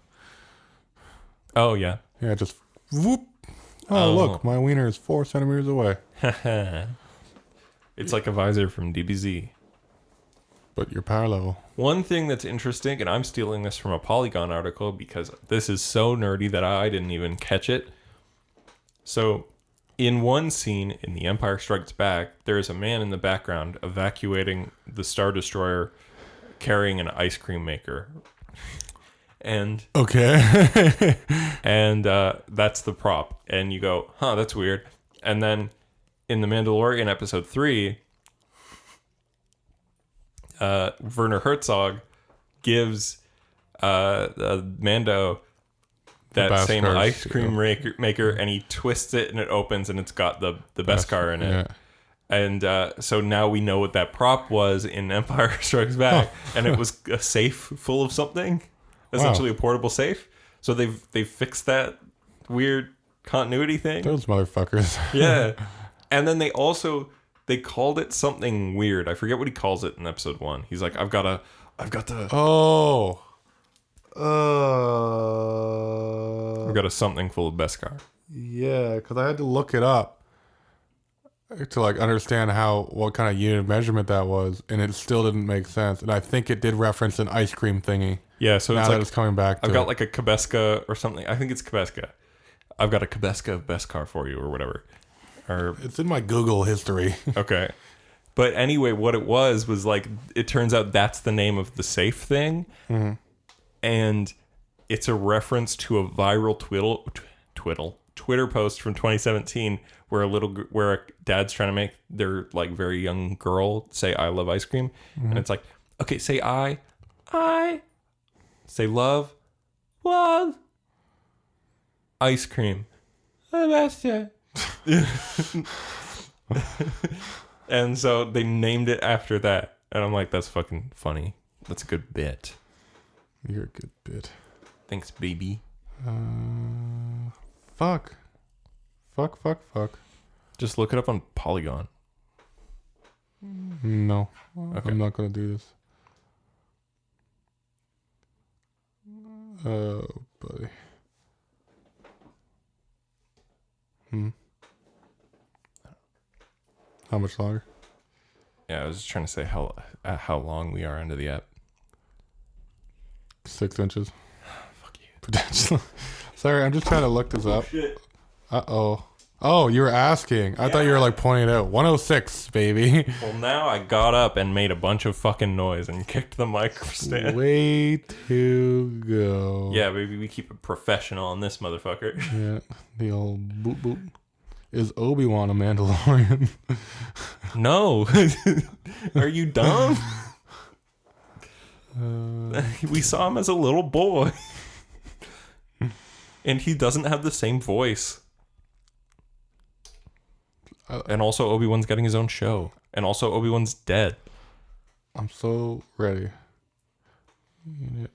Speaker 1: Oh, yeah.
Speaker 2: Yeah, just whoop. Oh, look, my wiener is 4 centimeters away.
Speaker 1: It's like a visor from DBZ.
Speaker 2: But your power level.
Speaker 1: One thing that's interesting, and I'm stealing this from a Polygon article because this is so nerdy that I didn't even catch it. So, in one scene in The Empire Strikes Back, there is a man in the background evacuating the Star Destroyer carrying an ice cream maker. And
Speaker 2: okay.
Speaker 1: and that's the prop. And you go, huh, that's weird. And then in The Mandalorian episode 3, Werner Herzog gives Mando that same ice cream maker, and he twists it and it opens and it's got the Beskar in it.
Speaker 2: Yeah.
Speaker 1: And so now we know what that prop was in Empire Strikes Back, and it was a safe full of something, essentially a portable safe. So they've fixed that weird continuity thing.
Speaker 2: Those motherfuckers.
Speaker 1: Yeah. And then they called it something weird. I forget what he calls it in episode 1. He's like, I've got the I've got a something full of Beskar.
Speaker 2: Yeah, because I had to look it up to like understand what kind of unit of measurement that was, and it still didn't make sense. And I think it did reference an ice cream thingy.
Speaker 1: Yeah, so
Speaker 2: now
Speaker 1: it's
Speaker 2: that
Speaker 1: like
Speaker 2: it's coming back.
Speaker 1: I've got like a Kabeska or something. I think it's Kabeska. I've got a Kabeska of Beskar for you, or whatever. Or
Speaker 2: it's in my Google history.
Speaker 1: Okay. But anyway, what it was like, it turns out that's the name of the safe thing. Mm-hmm. And it's a reference to a viral Twitter post from 2017 where a dad's trying to make their like very young girl say I love ice cream. Mm-hmm. And it's like, okay, say I say love ice cream. That's it. And so they named it after that. And I'm like, that's fucking funny. That's a good bit.
Speaker 2: You're a good bit.
Speaker 1: Thanks, baby.
Speaker 2: Fuck.
Speaker 1: Just look it up on Polygon.
Speaker 2: No. Okay. I'm not going to do this. Oh, buddy. How much longer?
Speaker 1: Yeah, I was just trying to say how long we are into the app.
Speaker 2: 6 inches.
Speaker 1: Fuck you.
Speaker 2: Potentially. Sorry, I'm just trying to look this up.
Speaker 1: Shit.
Speaker 2: Uh-oh. Oh, you were asking. I thought you were like pointing it out. 106, baby.
Speaker 1: Well, now I got up and made a bunch of fucking noise and kicked the mic stand.
Speaker 2: Way to go.
Speaker 1: Yeah, baby, we keep it professional on this motherfucker.
Speaker 2: Yeah, the old boop boop. Is Obi-Wan a Mandalorian?
Speaker 1: No. Are you dumb? We saw him as a little boy. And he doesn't have the same voice. And also Obi-Wan's getting his own show. And also Obi-Wan's dead.
Speaker 2: I'm so ready. Unit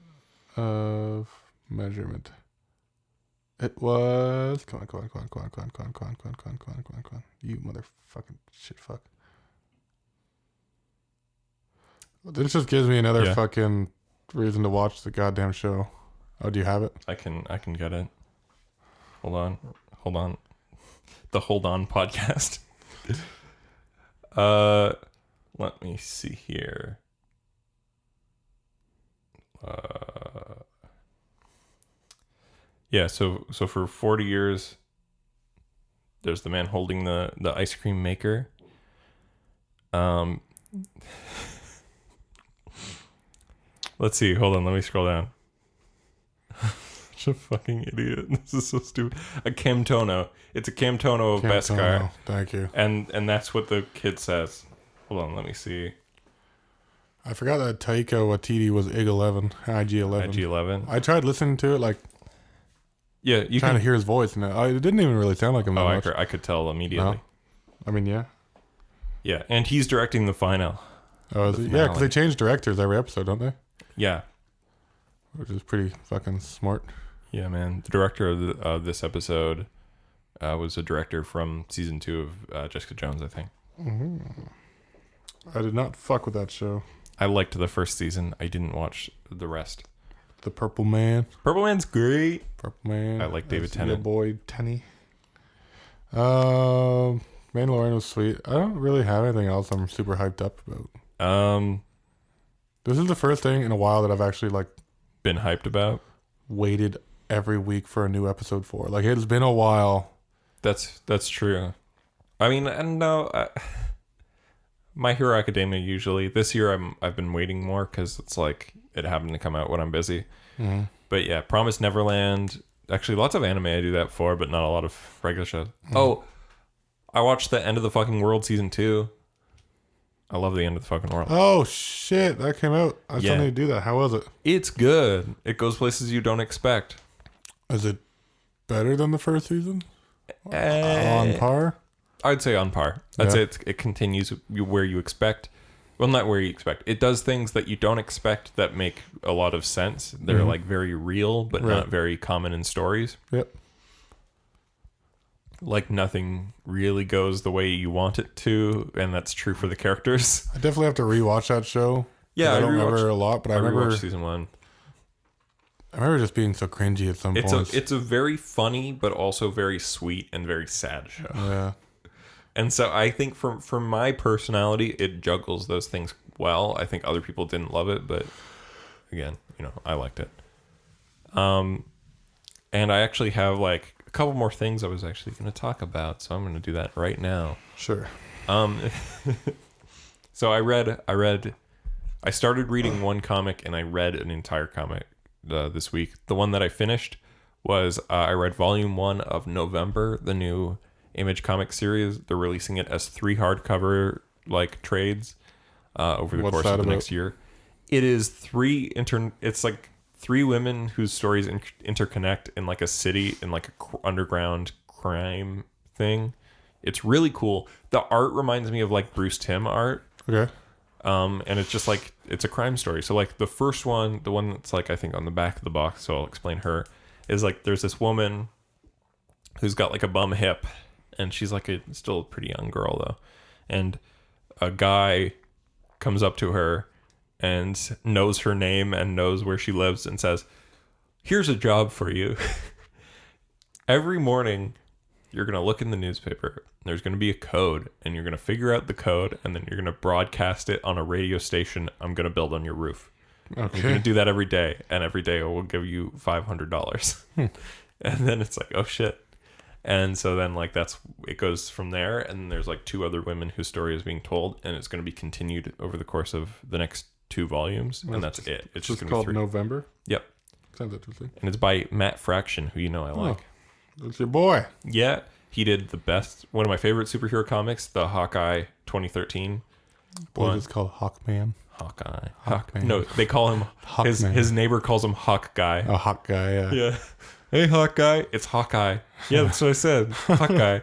Speaker 2: of measurement. It was... Come on. You motherfucking shit fuck. This just gives me another fucking reason to watch the goddamn show. Oh, do you have it?
Speaker 1: I can get it. Hold on. The Hold On podcast. Let me see here. Yeah, so for 40 years, there's the man holding the ice cream maker. Let's see. Hold on. Let me scroll down. Such a fucking idiot. This is so stupid. A Camtono. It's a Camtono of Beskar.
Speaker 2: Thank you.
Speaker 1: And that's what the kid says. Hold on. Let me see.
Speaker 2: I forgot that Taika Waititi was IG-11.
Speaker 1: IG-11.
Speaker 2: I tried listening to it, like...
Speaker 1: Yeah, you
Speaker 2: trying to hear his voice, and it didn't even really sound like him that much.
Speaker 1: I could tell immediately.
Speaker 2: No? I mean, yeah.
Speaker 1: Yeah, and he's directing the final.
Speaker 2: Oh, is it? Yeah, because they change directors every episode, don't they?
Speaker 1: Yeah.
Speaker 2: Which is pretty fucking smart.
Speaker 1: Yeah, man. The director of this episode was a director from season 2 of Jessica Jones, I think.
Speaker 2: Mm-hmm. I did not fuck with that show.
Speaker 1: I liked the first season. I didn't watch the rest.
Speaker 2: The Purple Man.
Speaker 1: Purple Man's great.
Speaker 2: Purple Man.
Speaker 1: I like David Tennant.
Speaker 2: Boy Tenny. Mandalorian was sweet. I don't really have anything else I'm super hyped up about. This is the first thing in a while that I've actually like
Speaker 1: been hyped about.
Speaker 2: Waited every week for a new episode for. Like it's been a while.
Speaker 1: That's true. I mean, I don't know. My Hero Academia usually. This year I've been waiting more because it's like it happened to come out when I'm busy. Mm-hmm. But yeah, Promised Neverland. Actually, lots of anime I do that for, but not a lot of regular shows. Mm-hmm. Oh, I watched the End of the Fucking World season 2. I love the End of the Fucking World.
Speaker 2: Oh shit, that came out. I still need to do that. How was it?
Speaker 1: It's good. It goes places you don't expect.
Speaker 2: Is it better than the first season? On par?
Speaker 1: I'd say on par. I'd say it continues where you expect. Well, not where you expect. It does things that you don't expect that make a lot of sense. They're like very real, but not very common in stories.
Speaker 2: Yep.
Speaker 1: like nothing really goes the way you want it to, and that's true for the characters.
Speaker 2: I definitely have to rewatch that show.
Speaker 1: Yeah,
Speaker 2: I don't remember a lot, but I remember
Speaker 1: season 1.
Speaker 2: I remember just being so cringy at some points.
Speaker 1: It's a very funny, but also very sweet and very sad show.
Speaker 2: Yeah.
Speaker 1: And so I think for my personality, it juggles those things well. I think other people didn't love it, but again, I liked it. And I actually have like a couple more things I was actually going to talk about, so I'm going to do that right now.
Speaker 2: Sure.
Speaker 1: So I started reading one comic and I read an entire comic this week. The one that I finished was I read volume 1 of November, the new Image comic series. They're releasing it as 3 hardcover like trades over the course of the next year. It is it's like 3 women whose stories interconnect in like a city, in like a underground crime thing. It's really cool. The art reminds me of like Bruce Timm art.
Speaker 2: Okay.
Speaker 1: And it's just like, it's a crime story. So like the first one, the one that's like, I think on the back of the box, so I'll explain her, is like, there's this woman who's got like a bum hip, and she's like still a pretty young girl though. And a guy comes up to her and knows her name and knows where she lives and says, "Here's a job for you. Every morning you're going to look in the newspaper. There's going to be a code, and you're going to figure out the code, and then you're going to broadcast it on a radio station I'm going to build on your roof.
Speaker 2: Okay.
Speaker 1: You're going to do that every day, and every day I will give you $500. And then it's like, oh shit. And so then like it goes from there, and there's like 2 other women whose story is being told, and it's going to be continued over the course of the next 2 volumes, and that's it. It's just going to be 3.
Speaker 2: November?
Speaker 1: Yep.
Speaker 2: Sounds interesting.
Speaker 1: And it's by Matt Fraction, who I like.
Speaker 2: That's your boy.
Speaker 1: Yeah. He did one of my favorite superhero comics, the Hawkeye 2013.
Speaker 2: What is it called? Hawkman?
Speaker 1: Hawkeye.
Speaker 2: Hawkman.
Speaker 1: No, they call him, his neighbor calls him Hawk Guy.
Speaker 2: Oh, Hawk Guy, yeah.
Speaker 1: Yeah. Hey, Hawkeye. It's Hawkeye. Yeah, that's what I said. Hawkeye.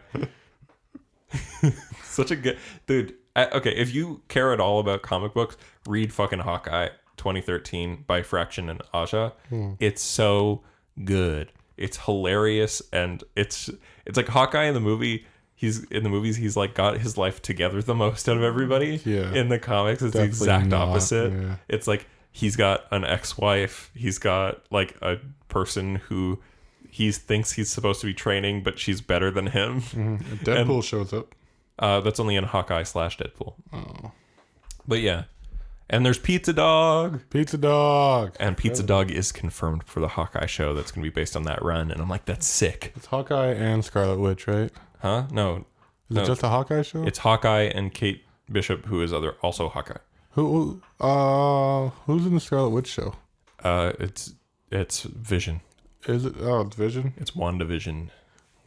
Speaker 1: Such a good... Dude, okay, if you care at all about comic books, read fucking Hawkeye 2013 by Fraction and Aja. It's so good. It's hilarious, and it's like Hawkeye in the movie. He's like got his life together the most out of everybody. Yeah. In the comics, it's definitely the exact opposite. Yeah. It's like he's got an ex-wife. He's got like a person who he thinks he's supposed to be training, but she's better than him.
Speaker 2: Mm-hmm. Deadpool shows up.
Speaker 1: That's only in Hawkeye / Deadpool.
Speaker 2: Oh.
Speaker 1: But yeah. And there's Pizza Dog.
Speaker 2: Pizza Dog.
Speaker 1: And Pizza Dog is confirmed for the Hawkeye show that's going to be based on that run. And I'm like, that's sick.
Speaker 2: It's Hawkeye and Scarlet Witch, right?
Speaker 1: Huh? No.
Speaker 2: Is it just a Hawkeye show?
Speaker 1: It's Hawkeye and Kate Bishop, who is also Hawkeye.
Speaker 2: Who's in the Scarlet Witch show?
Speaker 1: It's Vision.
Speaker 2: Is it? Oh, it's Vision?
Speaker 1: It's WandaVision.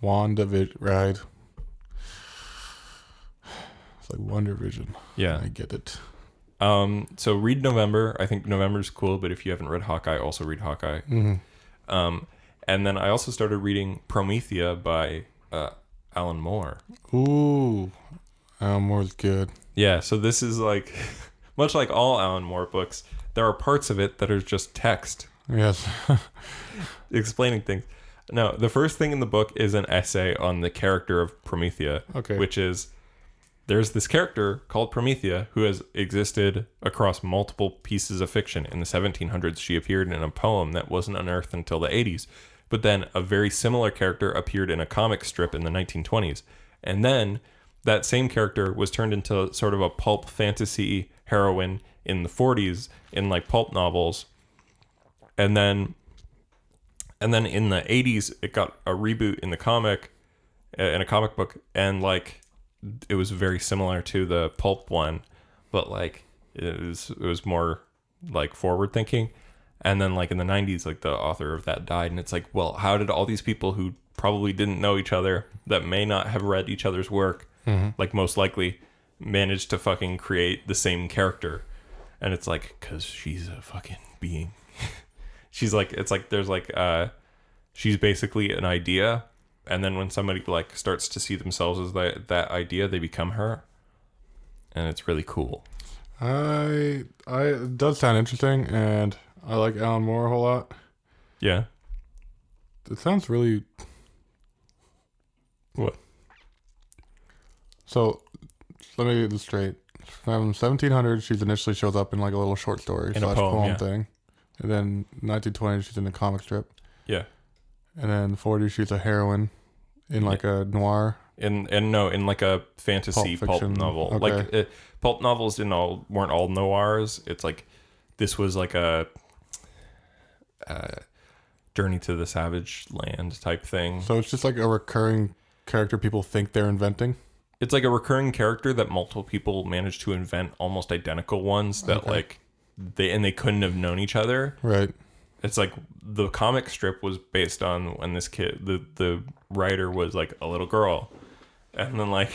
Speaker 2: WandaVision, right. It's like Wonder Vision.
Speaker 1: Yeah.
Speaker 2: I get it.
Speaker 1: So read November. I think November's cool, but if you haven't read Hawkeye, also read Hawkeye.
Speaker 2: Mm-hmm.
Speaker 1: And then I also started reading Promethea by Alan Moore.
Speaker 2: Ooh, Alan Moore's good.
Speaker 1: Yeah, so this is like, much like all Alan Moore books, there are parts of it that are just text.
Speaker 2: Yes.
Speaker 1: Explaining things. No, the first thing in the book is an essay on the character of Promethea, which is, there's this character called Promethea who has existed across multiple pieces of fiction. In the 1700s, she appeared in a poem that wasn't unearthed until the 80s. But then a very similar character appeared in a comic strip in the 1920s. And then that same character was turned into sort of a pulp fantasy heroine in the 40s in like pulp novels. And then in the 80s, it got a reboot in the comic, in a comic book. And like, it was very similar to the pulp one, but like it was more like forward thinking. And then like in the 90s, like the author of that died, and it's like, well, how did all these people who probably didn't know each other, that may not have read each other's work, like most likely, manage to fucking create the same character? And it's like, because she's a fucking being. She's like, it's like there's like she's basically an idea. And then when somebody like starts to see themselves as that idea, they become her, and it's really cool.
Speaker 2: It does sound interesting, and I like Alan Moore a whole lot.
Speaker 1: Yeah.
Speaker 2: It sounds really.
Speaker 1: What?
Speaker 2: So let me get this straight. From 1700, she initially shows up in like a little short story
Speaker 1: In a poem,
Speaker 2: thing, and then 1920, she's in a comic strip,
Speaker 1: Yeah.
Speaker 2: and then 40, she's a heroine in like a noir.
Speaker 1: In like a fantasy pulp novel.
Speaker 2: Okay.
Speaker 1: Like pulp novels weren't all noirs. It's like this was like a Journey to the Savage Land type thing.
Speaker 2: So it's just like a recurring character people think they're inventing.
Speaker 1: It's like a recurring character that multiple people managed to invent almost identical ones that like they couldn't have known each other.
Speaker 2: Right.
Speaker 1: It's like the comic strip was based on when this kid, the writer was like a little girl. And then like,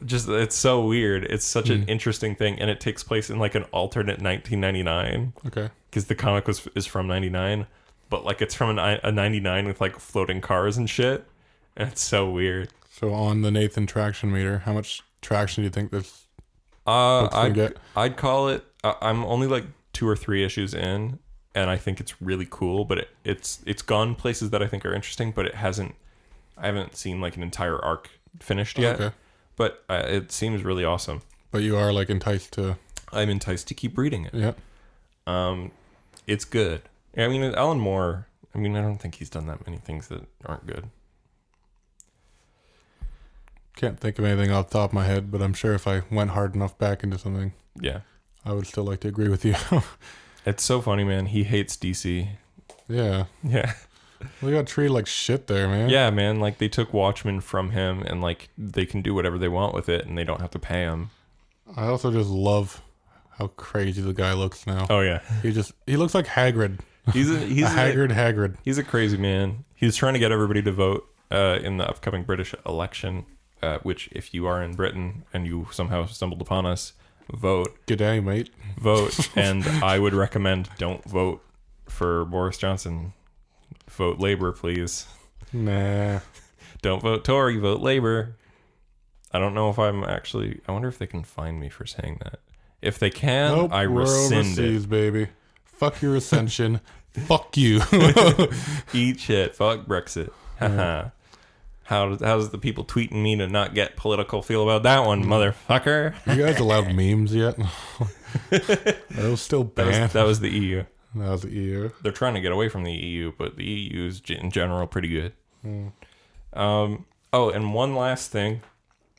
Speaker 1: just, it's so weird. It's such an interesting thing. And it takes place in like an alternate 1999.
Speaker 2: Okay.
Speaker 1: Because the comic is from 99. But like it's from a 99 with like floating cars and shit. And it's so weird.
Speaker 2: So on the Nathan traction meter, how much traction do you think this book's gonna get?
Speaker 1: I'd call it, I'm only like 2 or 3 issues in. And I think it's really cool. But it's gone places that I think are interesting. But I haven't seen like an entire arc finished yet. Okay. But it seems really awesome.
Speaker 2: But you are like enticed to...
Speaker 1: I'm enticed to keep reading it.
Speaker 2: Yeah.
Speaker 1: It's good. I mean, Alan Moore, I don't think he's done that many things that aren't good.
Speaker 2: Can't think of anything off the top of my head, but I'm sure if I went hard enough back into something,
Speaker 1: yeah,
Speaker 2: I would still like to agree with you.
Speaker 1: It's so funny, man. He hates DC.
Speaker 2: Yeah.
Speaker 1: Yeah.
Speaker 2: We got treated like shit there, man.
Speaker 1: Yeah, man. Like, they took Watchmen from him, and, like, they can do whatever they want with it, and they don't have to pay him.
Speaker 2: I also just love how crazy the guy looks now.
Speaker 1: Oh, yeah.
Speaker 2: He looks like Hagrid.
Speaker 1: He's a
Speaker 2: Hagrid.
Speaker 1: He's a crazy man. He's trying to get everybody to vote in the upcoming British election, which, if you are in Britain and you somehow stumbled upon us, vote.
Speaker 2: G'day, mate.
Speaker 1: Vote. And I would recommend don't vote for Boris Johnson. Vote Labour, please.
Speaker 2: Nah.
Speaker 1: Don't vote Tory, vote Labour. I don't know if I wonder if they can find me for saying that. If they can,
Speaker 2: nope,
Speaker 1: I rescind it.
Speaker 2: Baby. Fuck your ascension. Fuck you.
Speaker 1: Eat shit. Fuck Brexit. Haha. How's the people tweeting me to not get political feel about that one, motherfucker?
Speaker 2: You guys allowed memes yet? That was still banned.
Speaker 1: That was the EU.
Speaker 2: That was the EU.
Speaker 1: They're trying to get away from the EU, but the EU is in general pretty good. And one last thing.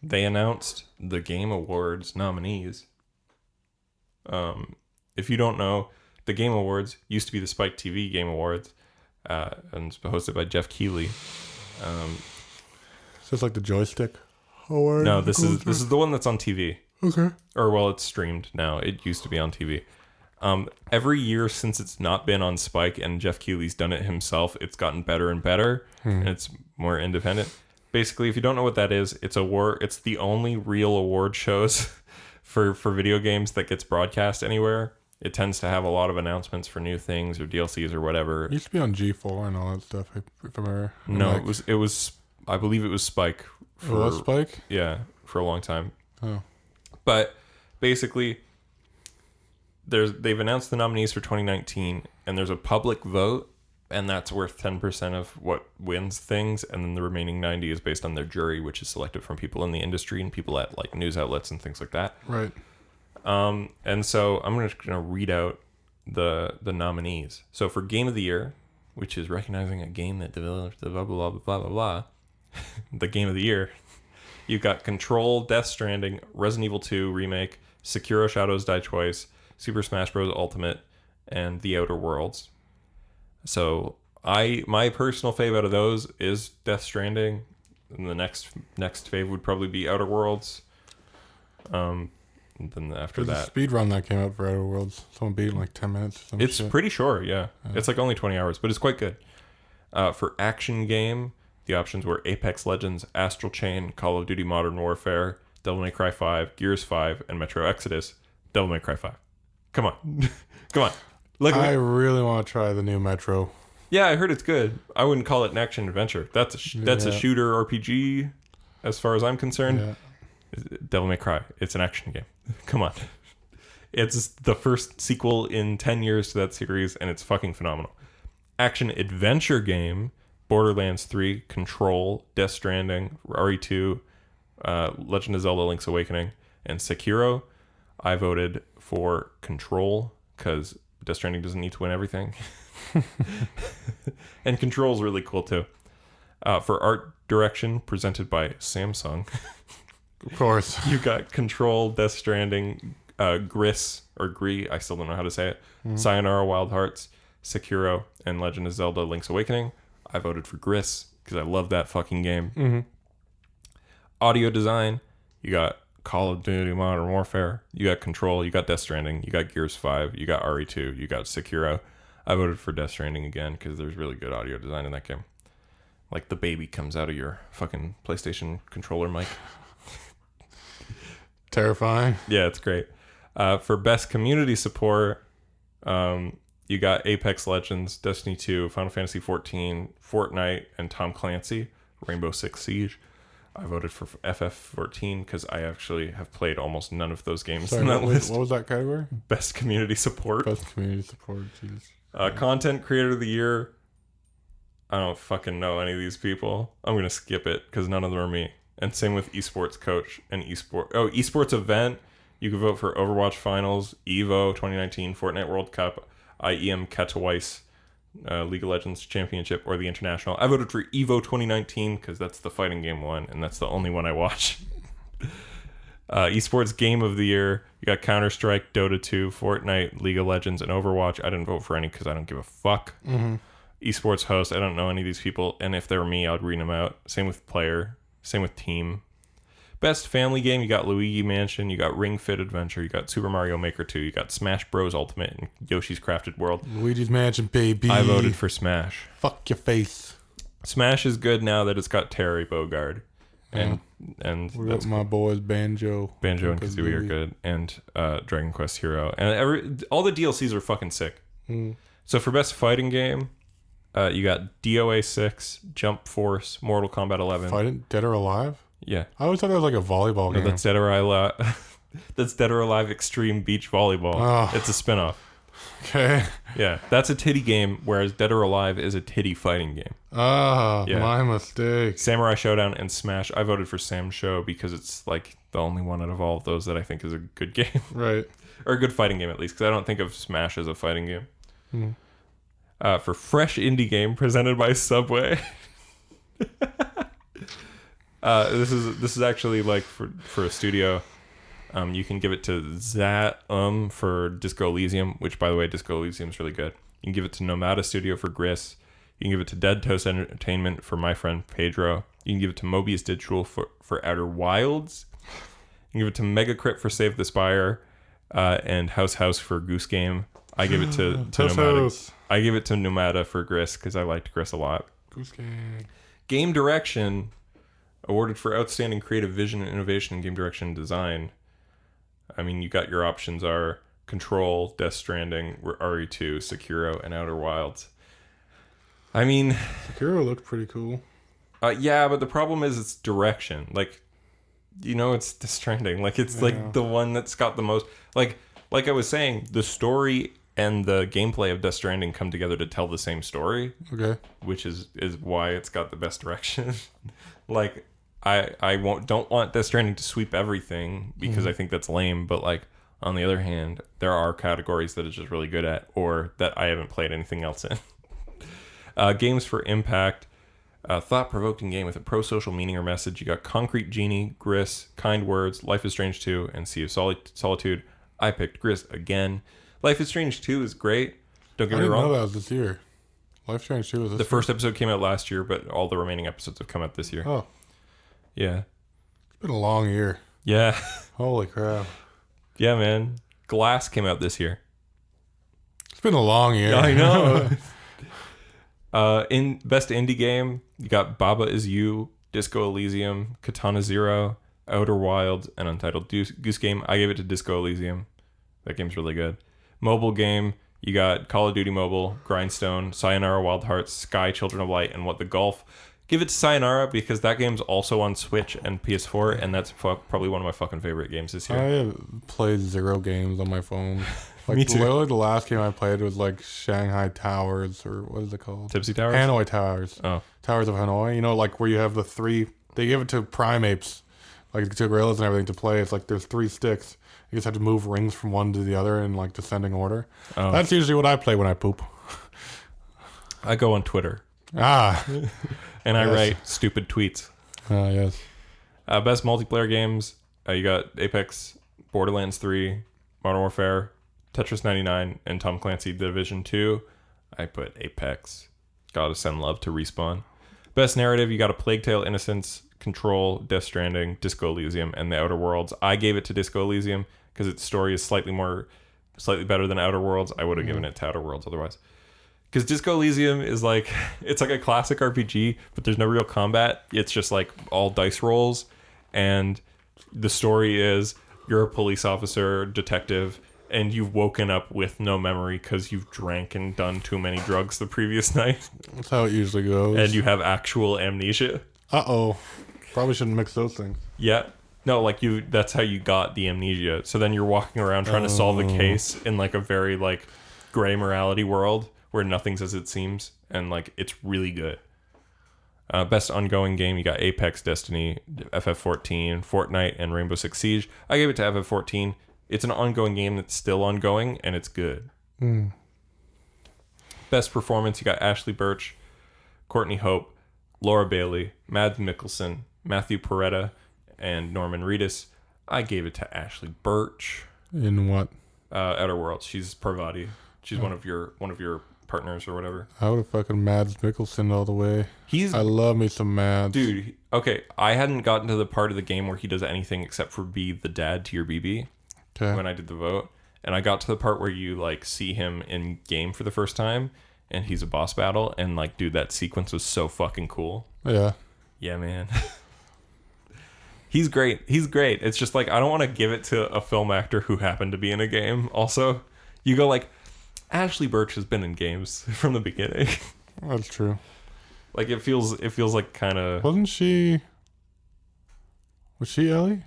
Speaker 1: They announced the Game Awards nominees. If you don't know, the Game Awards used to be the Spike TV Game Awards, and it's hosted by Jeff Keighley.
Speaker 2: Is this like the joystick award?
Speaker 1: No, this is the one that's on TV.
Speaker 2: Okay.
Speaker 1: Or, well, it's streamed now. It used to be on TV. Every year since it's not been on Spike and Jeff Keighley's done it himself, it's gotten better and better, and it's more independent. Basically, if you don't know what that is, it's the only real award shows for video games that gets broadcast anywhere. It tends to have a lot of announcements for new things or DLCs or whatever.
Speaker 2: It used to be on G4 and all that stuff. If I remember.
Speaker 1: No, it was. I believe it was Spike.
Speaker 2: It was Spike?
Speaker 1: Yeah, for a long time.
Speaker 2: Oh.
Speaker 1: But basically, they've announced the nominees for 2019, and there's a public vote, and that's worth 10% of what wins things, and then the remaining 90 is based on their jury, which is selected from people in the industry and people at like news outlets and things like that.
Speaker 2: Right.
Speaker 1: And so I'm just gonna read out the nominees. So for Game of the Year, which is recognizing a game that developed blah blah blah blah blah blah, the Game of the Year, you've got Control, Death Stranding, Resident Evil 2 Remake, Sekiro Shadows Die Twice, Super Smash Bros. Ultimate, and The Outer Worlds. So my personal fave out of those is Death Stranding, and the next fave would probably be Outer Worlds. And then after
Speaker 2: There's
Speaker 1: that,
Speaker 2: a speed run that came out for Outer Worlds. Someone beat it in like 10 minutes. Or some
Speaker 1: it's
Speaker 2: shit.
Speaker 1: pretty short. Yeah, it's like only 20 hours, but it's quite good. For action game, the options were Apex Legends, Astral Chain, Call of Duty Modern Warfare, Devil May Cry 5, Gears 5, and Metro Exodus. Devil May Cry 5. Come on. Come on.
Speaker 2: I really want to try the new Metro.
Speaker 1: Yeah, I heard it's good. I wouldn't call it an action adventure. That's a shooter RPG, as far as I'm concerned.
Speaker 2: Yeah.
Speaker 1: Devil May Cry. It's an action game. Come on. It's the first sequel in 10 years to that series, and it's fucking phenomenal. Action adventure game, Borderlands 3, Control, Death Stranding, RE2, Legend of Zelda Link's Awakening, and Sekiro. I voted for Control because Death Stranding doesn't need to win everything. And Control's really cool too. For art direction presented by Samsung.
Speaker 2: Of course.
Speaker 1: You got Control, Death Stranding, Gris, or Gree, I still don't know how to say it, Sayonara Wild Hearts, Sekiro, and Legend of Zelda Link's Awakening. I voted for Gris because I love that fucking game. Audio design, you got Call of Duty Modern Warfare, you got Control, you got Death Stranding, you got Gears 5, you got RE2, you got Sekiro. I voted for Death Stranding again because there's really good audio design in that game. Like the baby comes out of your fucking PlayStation controller mic.
Speaker 2: Terrifying.
Speaker 1: Yeah, it's great. For best community support, you got Apex Legends, Destiny 2, Final Fantasy 14, Fortnite, and Tom Clancy, Rainbow Six Siege. I voted for FF14 because I actually have played almost none of those games in that list.
Speaker 2: What was that category?
Speaker 1: Best community support.
Speaker 2: Best community support. Jesus.
Speaker 1: Content Creator of the Year. I don't fucking know any of these people. I'm going to skip it because none of them are me. And same with Esports Coach and Esports Event. You can vote for Overwatch Finals, EVO 2019, Fortnite World Cup, IEM Katowice, League of Legends Championship, or the International. I voted for EVO 2019 because that's the fighting game one, and that's the only one I watch. Esports Game of the Year. You got Counter-Strike, Dota 2, Fortnite, League of Legends, and Overwatch. I didn't vote for any because I don't give a fuck. Esports Host. I don't know any of these people, and if they were me, I'd read them out. Same with Player. Same with Team. Best family game, you got Luigi Mansion, you got Ring Fit Adventure, you got Super Mario Maker 2, you got Smash Bros. Ultimate, and Yoshi's Crafted World.
Speaker 2: Luigi's Mansion, baby.
Speaker 1: I voted for Smash.
Speaker 2: Fuck your face.
Speaker 1: Smash is good now that it's got Terry Bogard. And
Speaker 2: that's my boys Banjo
Speaker 1: and Kazooie are good, and Dragon Quest Hero, and all the DLCs are fucking sick. So for best fighting game, you got DOA 6, Jump Force, Mortal Kombat 11.
Speaker 2: Fighting Dead or Alive?
Speaker 1: Yeah,
Speaker 2: I always thought it was like a volleyball game.
Speaker 1: That's Dead or Alive. That's Dead or Alive Extreme Beach Volleyball.
Speaker 2: Oh.
Speaker 1: It's a spinoff.
Speaker 2: Okay.
Speaker 1: Yeah, that's a titty game, whereas Dead or Alive is a titty fighting game.
Speaker 2: My mistake.
Speaker 1: Samurai Showdown and Smash. I voted for Sam Show because it's like the only one out of all of those that I think is a good game.
Speaker 2: Right.
Speaker 1: Or a good fighting game, at least, because I don't think of Smash as a fighting game. For fresh indie game presented by Subway. This is actually like for a studio. You can give it to for Disco Elysium, which by the way, Disco Elysium is really good. You can give it to Nomada Studio for Gris. You can give it to Dead Toast Entertainment for my friend Pedro. You can give it to Mobius Digital for Outer Wilds. You can give it to Megacrit for Save the Spire, and House for Goose Game. I give it to Nomada. I give it to Nomada for Gris because I liked Gris a lot.
Speaker 2: Goose Game.
Speaker 1: Game Direction, awarded for outstanding creative vision and innovation in game direction and design. I mean, you got your options are Control, Death Stranding, RE2, Sekiro, and Outer Wilds. I mean,
Speaker 2: Sekiro looked pretty cool.
Speaker 1: Yeah, but the problem is it's direction. Like, it's Death Stranding. Like, it's like the one that's got the most. Like I was saying, the story and the gameplay of Death Stranding come together to tell the same story. Okay. Which is why it's got the best direction. Like, I don't want Death Stranding to sweep everything because I think that's lame. But like on the other hand, there are categories that it's just really good at, or that I haven't played anything else in. Games for impact, thought-provoking game with a pro-social meaning or message. You got Concrete Genie, Gris, Kind Words, Life is Strange 2, and Sea of Solitude. I picked Gris again. Life is Strange 2 is great. Don't get me wrong.
Speaker 2: I didn't know that was this year. Life is Strange 2 was this year.
Speaker 1: The first episode came out last year, but all the remaining episodes have come out this year.
Speaker 2: Oh.
Speaker 1: Yeah.
Speaker 2: It's been a long year.
Speaker 1: Yeah.
Speaker 2: Holy crap.
Speaker 1: Yeah, man. Glass came out this year.
Speaker 2: It's been a long year.
Speaker 1: I know. In best indie game, you got Baba Is You, Disco Elysium, Katana Zero, Outer Wilds, and Untitled Goose Game. I gave it to Disco Elysium. That game's really good. Mobile game, you got Call of Duty Mobile, Grindstone, Sayonara Wild Hearts, Sky Children of Light, and What the Golf. Give it to Sayonara because that game's also on Switch and PS4, and that's probably one of my fucking favorite games this year.
Speaker 2: I have played 0 games on my phone. Like,
Speaker 1: Me too.
Speaker 2: Literally, the last game I played was like Shanghai Towers, or what is it called?
Speaker 1: Tipsy Towers?
Speaker 2: Hanoi Towers.
Speaker 1: Oh.
Speaker 2: Towers of Hanoi. Like where you have the 3. They give it to primates. like the gorillas and everything to play. It's like there's 3 sticks. You just have to move rings from one to the other in like descending order. Oh. That's usually what I play when I poop.
Speaker 1: I go on Twitter.
Speaker 2: And
Speaker 1: I write stupid tweets.
Speaker 2: Yes.
Speaker 1: Best multiplayer games. You got Apex, Borderlands 3, Modern Warfare, Tetris 99, and Tom Clancy Division 2. I put Apex. Gotta send love to Respawn. Best narrative, you got A Plague Tale: Innocence, Control, Death Stranding, Disco Elysium, and The Outer Worlds. I gave it to Disco Elysium because its story is slightly better than Outer Worlds. I would have given it to Outer Worlds otherwise. Because Disco Elysium is like, it's like a classic RPG, but there's no real combat. It's just like all dice rolls. And the story is you're a police officer, detective, and you've woken up with no memory because you've drank and done too many drugs the previous night.
Speaker 2: That's how it usually goes.
Speaker 1: And you have actual amnesia.
Speaker 2: Uh-oh. Probably shouldn't mix those things.
Speaker 1: Yeah. No, like that's how you got the amnesia. So then you're walking around trying to solve a case in like a very like gray morality world where nothing's as it seems. And like it's really good. Best ongoing game, you got Apex, Destiny, FF14, Fortnite, and Rainbow Six Siege. I gave it to FF14. It's an ongoing game that's still ongoing, and it's good. Best performance, you got Ashley Birch, Courtney Hope, Laura Bailey, Mads Mikkelsen, Matthew Peretta, and Norman Reedus. I gave it to Ashley Birch.
Speaker 2: In what?
Speaker 1: Outer Worlds. She's Parvati. She's one of your partners or whatever.
Speaker 2: I would have fucking Mads Mikkelsen all the way. I love me some Mads.
Speaker 1: Dude, okay, I hadn't gotten to the part of the game where he does anything except for be the dad to your BB when I did the vote. And I got to the part where you like see him in game for the first time and he's a boss battle. And like, dude, that sequence was so fucking cool.
Speaker 2: Yeah.
Speaker 1: Yeah, man. He's great. It's just like, I don't want to give it to a film actor who happened to be in a game. Also, you go like, Ashley Birch has been in games from the beginning.
Speaker 2: That's true.
Speaker 1: Like it feels like kind of.
Speaker 2: Was she Ellie?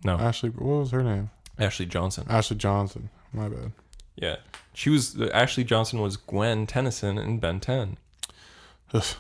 Speaker 1: No.
Speaker 2: Ashley. What was her name?
Speaker 1: Ashley Johnson.
Speaker 2: Ashley Johnson. My bad.
Speaker 1: Yeah, she was. Ashley Johnson was Gwen Tennyson in Ben 10. Best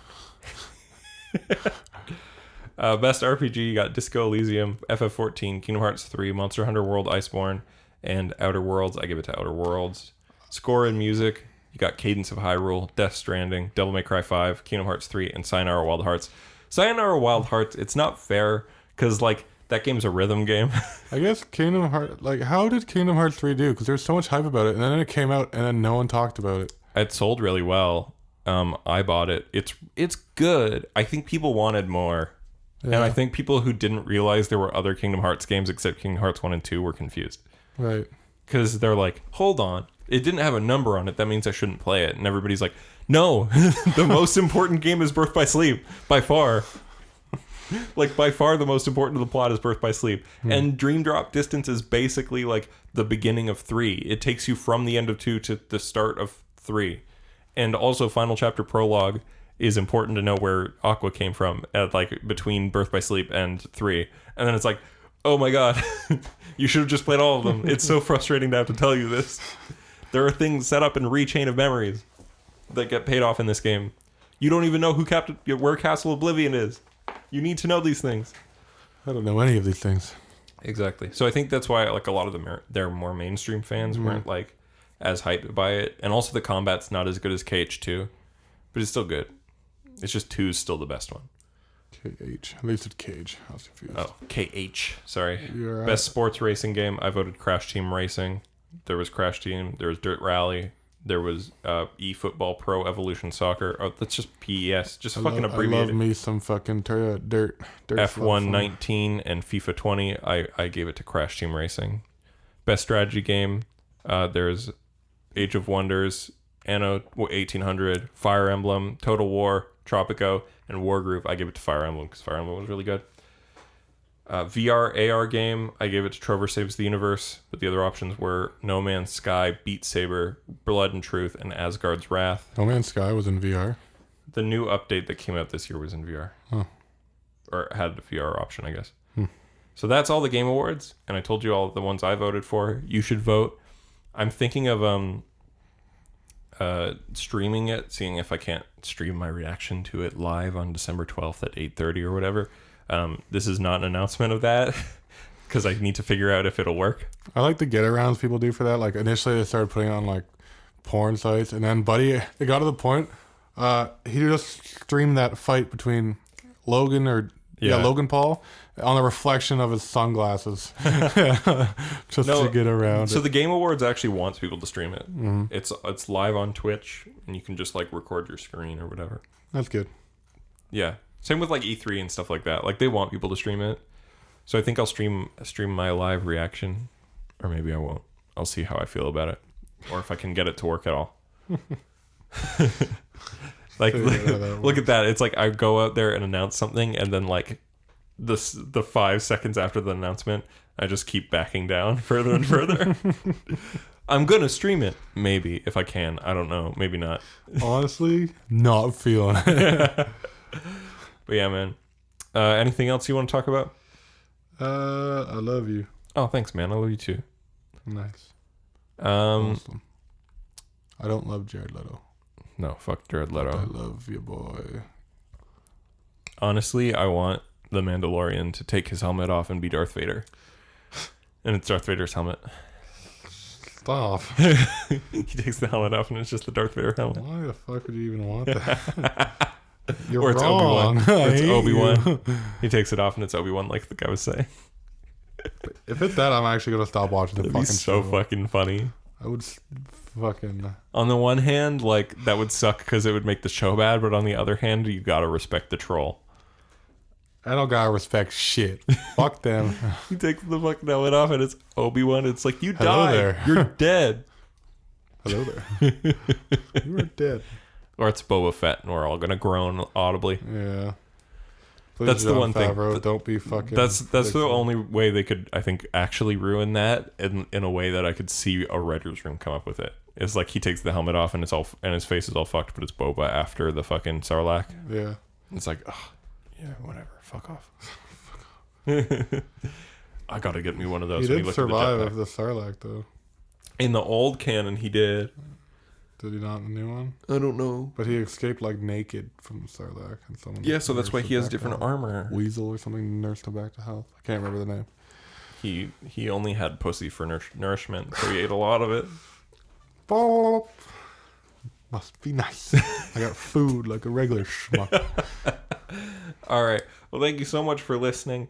Speaker 1: RPG, you got Disco Elysium, FF14, Kingdom Hearts 3, Monster Hunter World Iceborne, and Outer Worlds. I give it to Outer Worlds. Score and music, you got Cadence of Hyrule, Death Stranding, Devil May Cry 5, Kingdom Hearts 3, and Sayonara Wild Hearts. Sayonara Wild Hearts, it's not fair because like that game's a rhythm game.
Speaker 2: I guess Kingdom Hearts, like how did Kingdom Hearts 3 do? Because there was so much hype about it, and then it came out, and then no one talked about it.
Speaker 1: It sold really well. I bought it. It's good. I think people wanted more. Yeah. And I think people who didn't realize there were other Kingdom Hearts games except Kingdom Hearts 1 and 2 were confused.
Speaker 2: Right.
Speaker 1: Because they're like, hold on. It didn't have a number on it. That means I shouldn't play it. And everybody's like, no, the most important game is Birth by Sleep. By far. Like, by far the most important to the plot is Birth by Sleep. And Dream Drop Distance is basically like the beginning of 3. It takes you from the end of 2 to the start of 3. And also Final Chapter Prologue is important to know where Aqua came from at like between Birth by Sleep and 3. And then it's like, oh my god, you should have just played all of them. It's so frustrating to have to tell you this. There are things set up in Rechain of Memories that get paid off in this game. You don't even know where Castle Oblivion is. You need to know these things.
Speaker 2: I don't know any of these things.
Speaker 1: Exactly. So I think that's why like a lot of them their more mainstream fans weren't like as hyped by it. And also the combat's not as good as KH2, but it's still good. It's just 2 is still the best one.
Speaker 2: KH. At least it's Cage. I was confused.
Speaker 1: Oh, KH. Sorry.
Speaker 2: Right.
Speaker 1: Best sports racing game. I voted Crash Team Racing. There was Crash Team. There was Dirt Rally. There was eFootball Pro Evolution Soccer. Oh, that's just PES. Just fucking abbreviate it.
Speaker 2: I love me some fucking dirt.
Speaker 1: F1 19 and FIFA 20. I gave it to Crash Team Racing. Best strategy game. There's Age of Wonders, Anno 1800, Fire Emblem, Total War, Tropico, and Wargroove. I gave it to Fire Emblem because Fire Emblem was really good. VR AR game, I gave it to Trover Saves the Universe, but the other options were No Man's Sky, Beat Saber, Blood and Truth, and Asgard's Wrath.
Speaker 2: No Man's Sky was in VR?
Speaker 1: The new update that came out this year was in VR.
Speaker 2: Oh.
Speaker 1: Or had a VR option, I guess. So that's all the Game Awards, and I told you all the ones I voted for. You should vote. I'm thinking of streaming it, seeing if I can't stream my reaction to it live on December 12th at 8:30 or whatever. This is not an announcement of that because I need to figure out if it'll work.
Speaker 2: I like the get arounds people do for that. Like initially they started putting on like porn sites, and then Buddy, it got to the point he just streamed that fight between Logan Paul on the reflection of his sunglasses just to get around
Speaker 1: so
Speaker 2: it.
Speaker 1: the Game Awards actually wants people to stream it. It's live on Twitch, and you can just like record your screen or whatever.
Speaker 2: That's good.
Speaker 1: Yeah, same with like E3 and stuff like that. Like they want people to stream it, so I think I'll stream my live reaction, or maybe I won't. I'll see how I feel about it, or if I can get it to work at all. Like look at that. It's like I go out there and announce something, and then like the 5 seconds after the announcement, I just keep backing down further and further. I'm gonna stream it, maybe, if I can. I don't know, maybe not.
Speaker 2: Honestly, not feeling it.
Speaker 1: But yeah, man. Anything else you want to talk about?
Speaker 2: I love you.
Speaker 1: Oh, thanks, man. I love you too.
Speaker 2: Nice. Awesome. I don't love Jared Leto.
Speaker 1: No, fuck Jared Leto.
Speaker 2: I love you, boy.
Speaker 1: Honestly, I want the Mandalorian to take his helmet off and be Darth Vader. And it's Darth Vader's helmet.
Speaker 2: Stop.
Speaker 1: He takes the helmet off and it's just the Darth Vader helmet.
Speaker 2: Why the fuck would you even want that? You're
Speaker 1: or it's
Speaker 2: wrong.
Speaker 1: Obi-Wan. Or it's Obi-Wan. He takes it off and it's Obi-Wan, like the guy was saying.
Speaker 2: If it's that, I'm actually going to stop watching the
Speaker 1: That'd
Speaker 2: fucking
Speaker 1: be so
Speaker 2: show.
Speaker 1: fucking funny.
Speaker 2: I would fucking...
Speaker 1: On the one hand, like, that would suck because it would make the show bad, but on the other hand, you gotta respect the troll.
Speaker 2: I don't gotta respect shit. Fuck them.
Speaker 1: He takes the fucking helmet off and it's Obi-Wan. It's like, you
Speaker 2: Hello
Speaker 1: died.
Speaker 2: there.
Speaker 1: You're dead.
Speaker 2: Hello there. You were dead.
Speaker 1: Or it's Boba Fett and we're all gonna groan audibly.
Speaker 2: Yeah. Please,
Speaker 1: That's the one thing.
Speaker 2: Favreau, don't be fucking...
Speaker 1: That's the only way they could, I think, actually ruin that in a way that I could see a writer's room come up with it. It's like he takes the helmet off and his face is all fucked, but it's Boba after the fucking Sarlacc.
Speaker 2: Yeah.
Speaker 1: It's like, oh, yeah, whatever. Fuck off. I gotta get me one of those.
Speaker 2: He
Speaker 1: when
Speaker 2: did survive the Sarlacc, though.
Speaker 1: In the old canon, he did.
Speaker 2: Did he not in the new one?
Speaker 1: I don't know.
Speaker 2: But he escaped like naked from Sarlacc, and someone.
Speaker 1: Yeah, so that's why he has different armor.
Speaker 2: Weasel or something nursed him back to health. I can't remember the name.
Speaker 1: He only had pussy for nourishment, so he ate a lot of it.
Speaker 2: Boop. Must be nice. I got food like a regular schmuck.
Speaker 1: All right. Well, thank you so much for listening.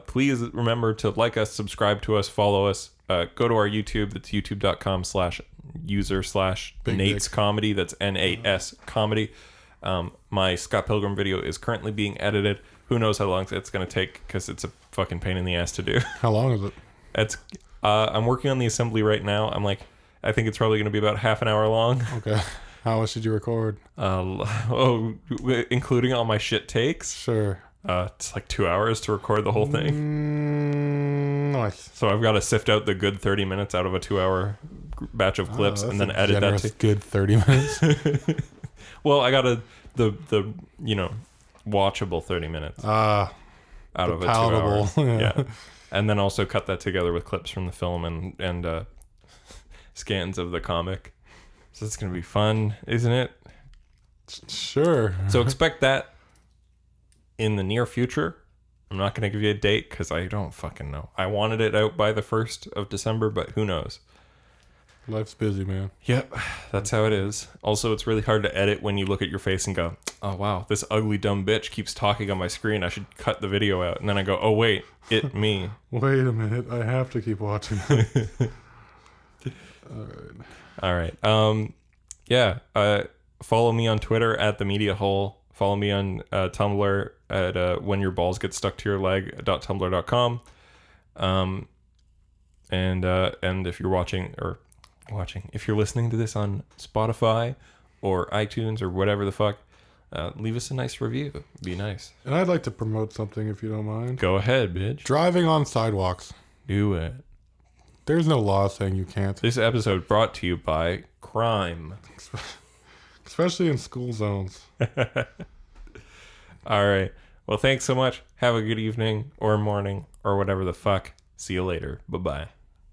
Speaker 1: Please remember to like us, subscribe to us, follow us. Go to our YouTube. That's youtube.com/user/Nate's Comedy. That's NAS Comedy. My Scott Pilgrim video is currently being edited. Who knows how long it's going to take because it's a fucking pain in the ass to do.
Speaker 2: How long is it?
Speaker 1: I'm working on the assembly right now. I think it's probably going to be about half an hour long.
Speaker 2: Okay. How much did you record?
Speaker 1: Including all my shit takes.
Speaker 2: Sure.
Speaker 1: It's like 2 hours to record the whole thing.
Speaker 2: Nice.
Speaker 1: So I've got to sift out the good 30 minutes out of a 2-hour batch of clips and then edit that to
Speaker 2: good 30 minutes.
Speaker 1: Well, I got the watchable 30 minutes out of a 2 hour. Yeah. And then also cut that together with clips from the film and scans of the comic. So it's going to be fun, isn't it?
Speaker 2: Sure.
Speaker 1: So expect that in the near future. I'm not going to give you a date because I don't fucking know. I wanted it out by the 1st of December, but who knows?
Speaker 2: Life's busy, man.
Speaker 1: Yep, that's how it is. Also, it's really hard to edit when you look at your face and go, oh, wow, this ugly, dumb bitch keeps talking on my screen. I should cut the video out. And then I go, oh, wait, me.
Speaker 2: Wait a minute. I have to keep watching.
Speaker 1: All right. Follow me on Twitter at The Media Hole. Follow me on Tumblr at when your balls get stuck to your leg.tumblr.com. And if you're if you're listening to this on Spotify or iTunes or whatever the fuck, leave us a nice review. Be nice.
Speaker 2: And I'd like to promote something if you don't mind.
Speaker 1: Go ahead, bitch.
Speaker 2: Driving on sidewalks.
Speaker 1: Do it.
Speaker 2: There's no law saying you can't.
Speaker 1: This episode brought to you by crime.
Speaker 2: Especially in school zones.
Speaker 1: All right. Well, thanks so much. Have a good evening or morning or whatever the fuck. See you later. Bye-bye.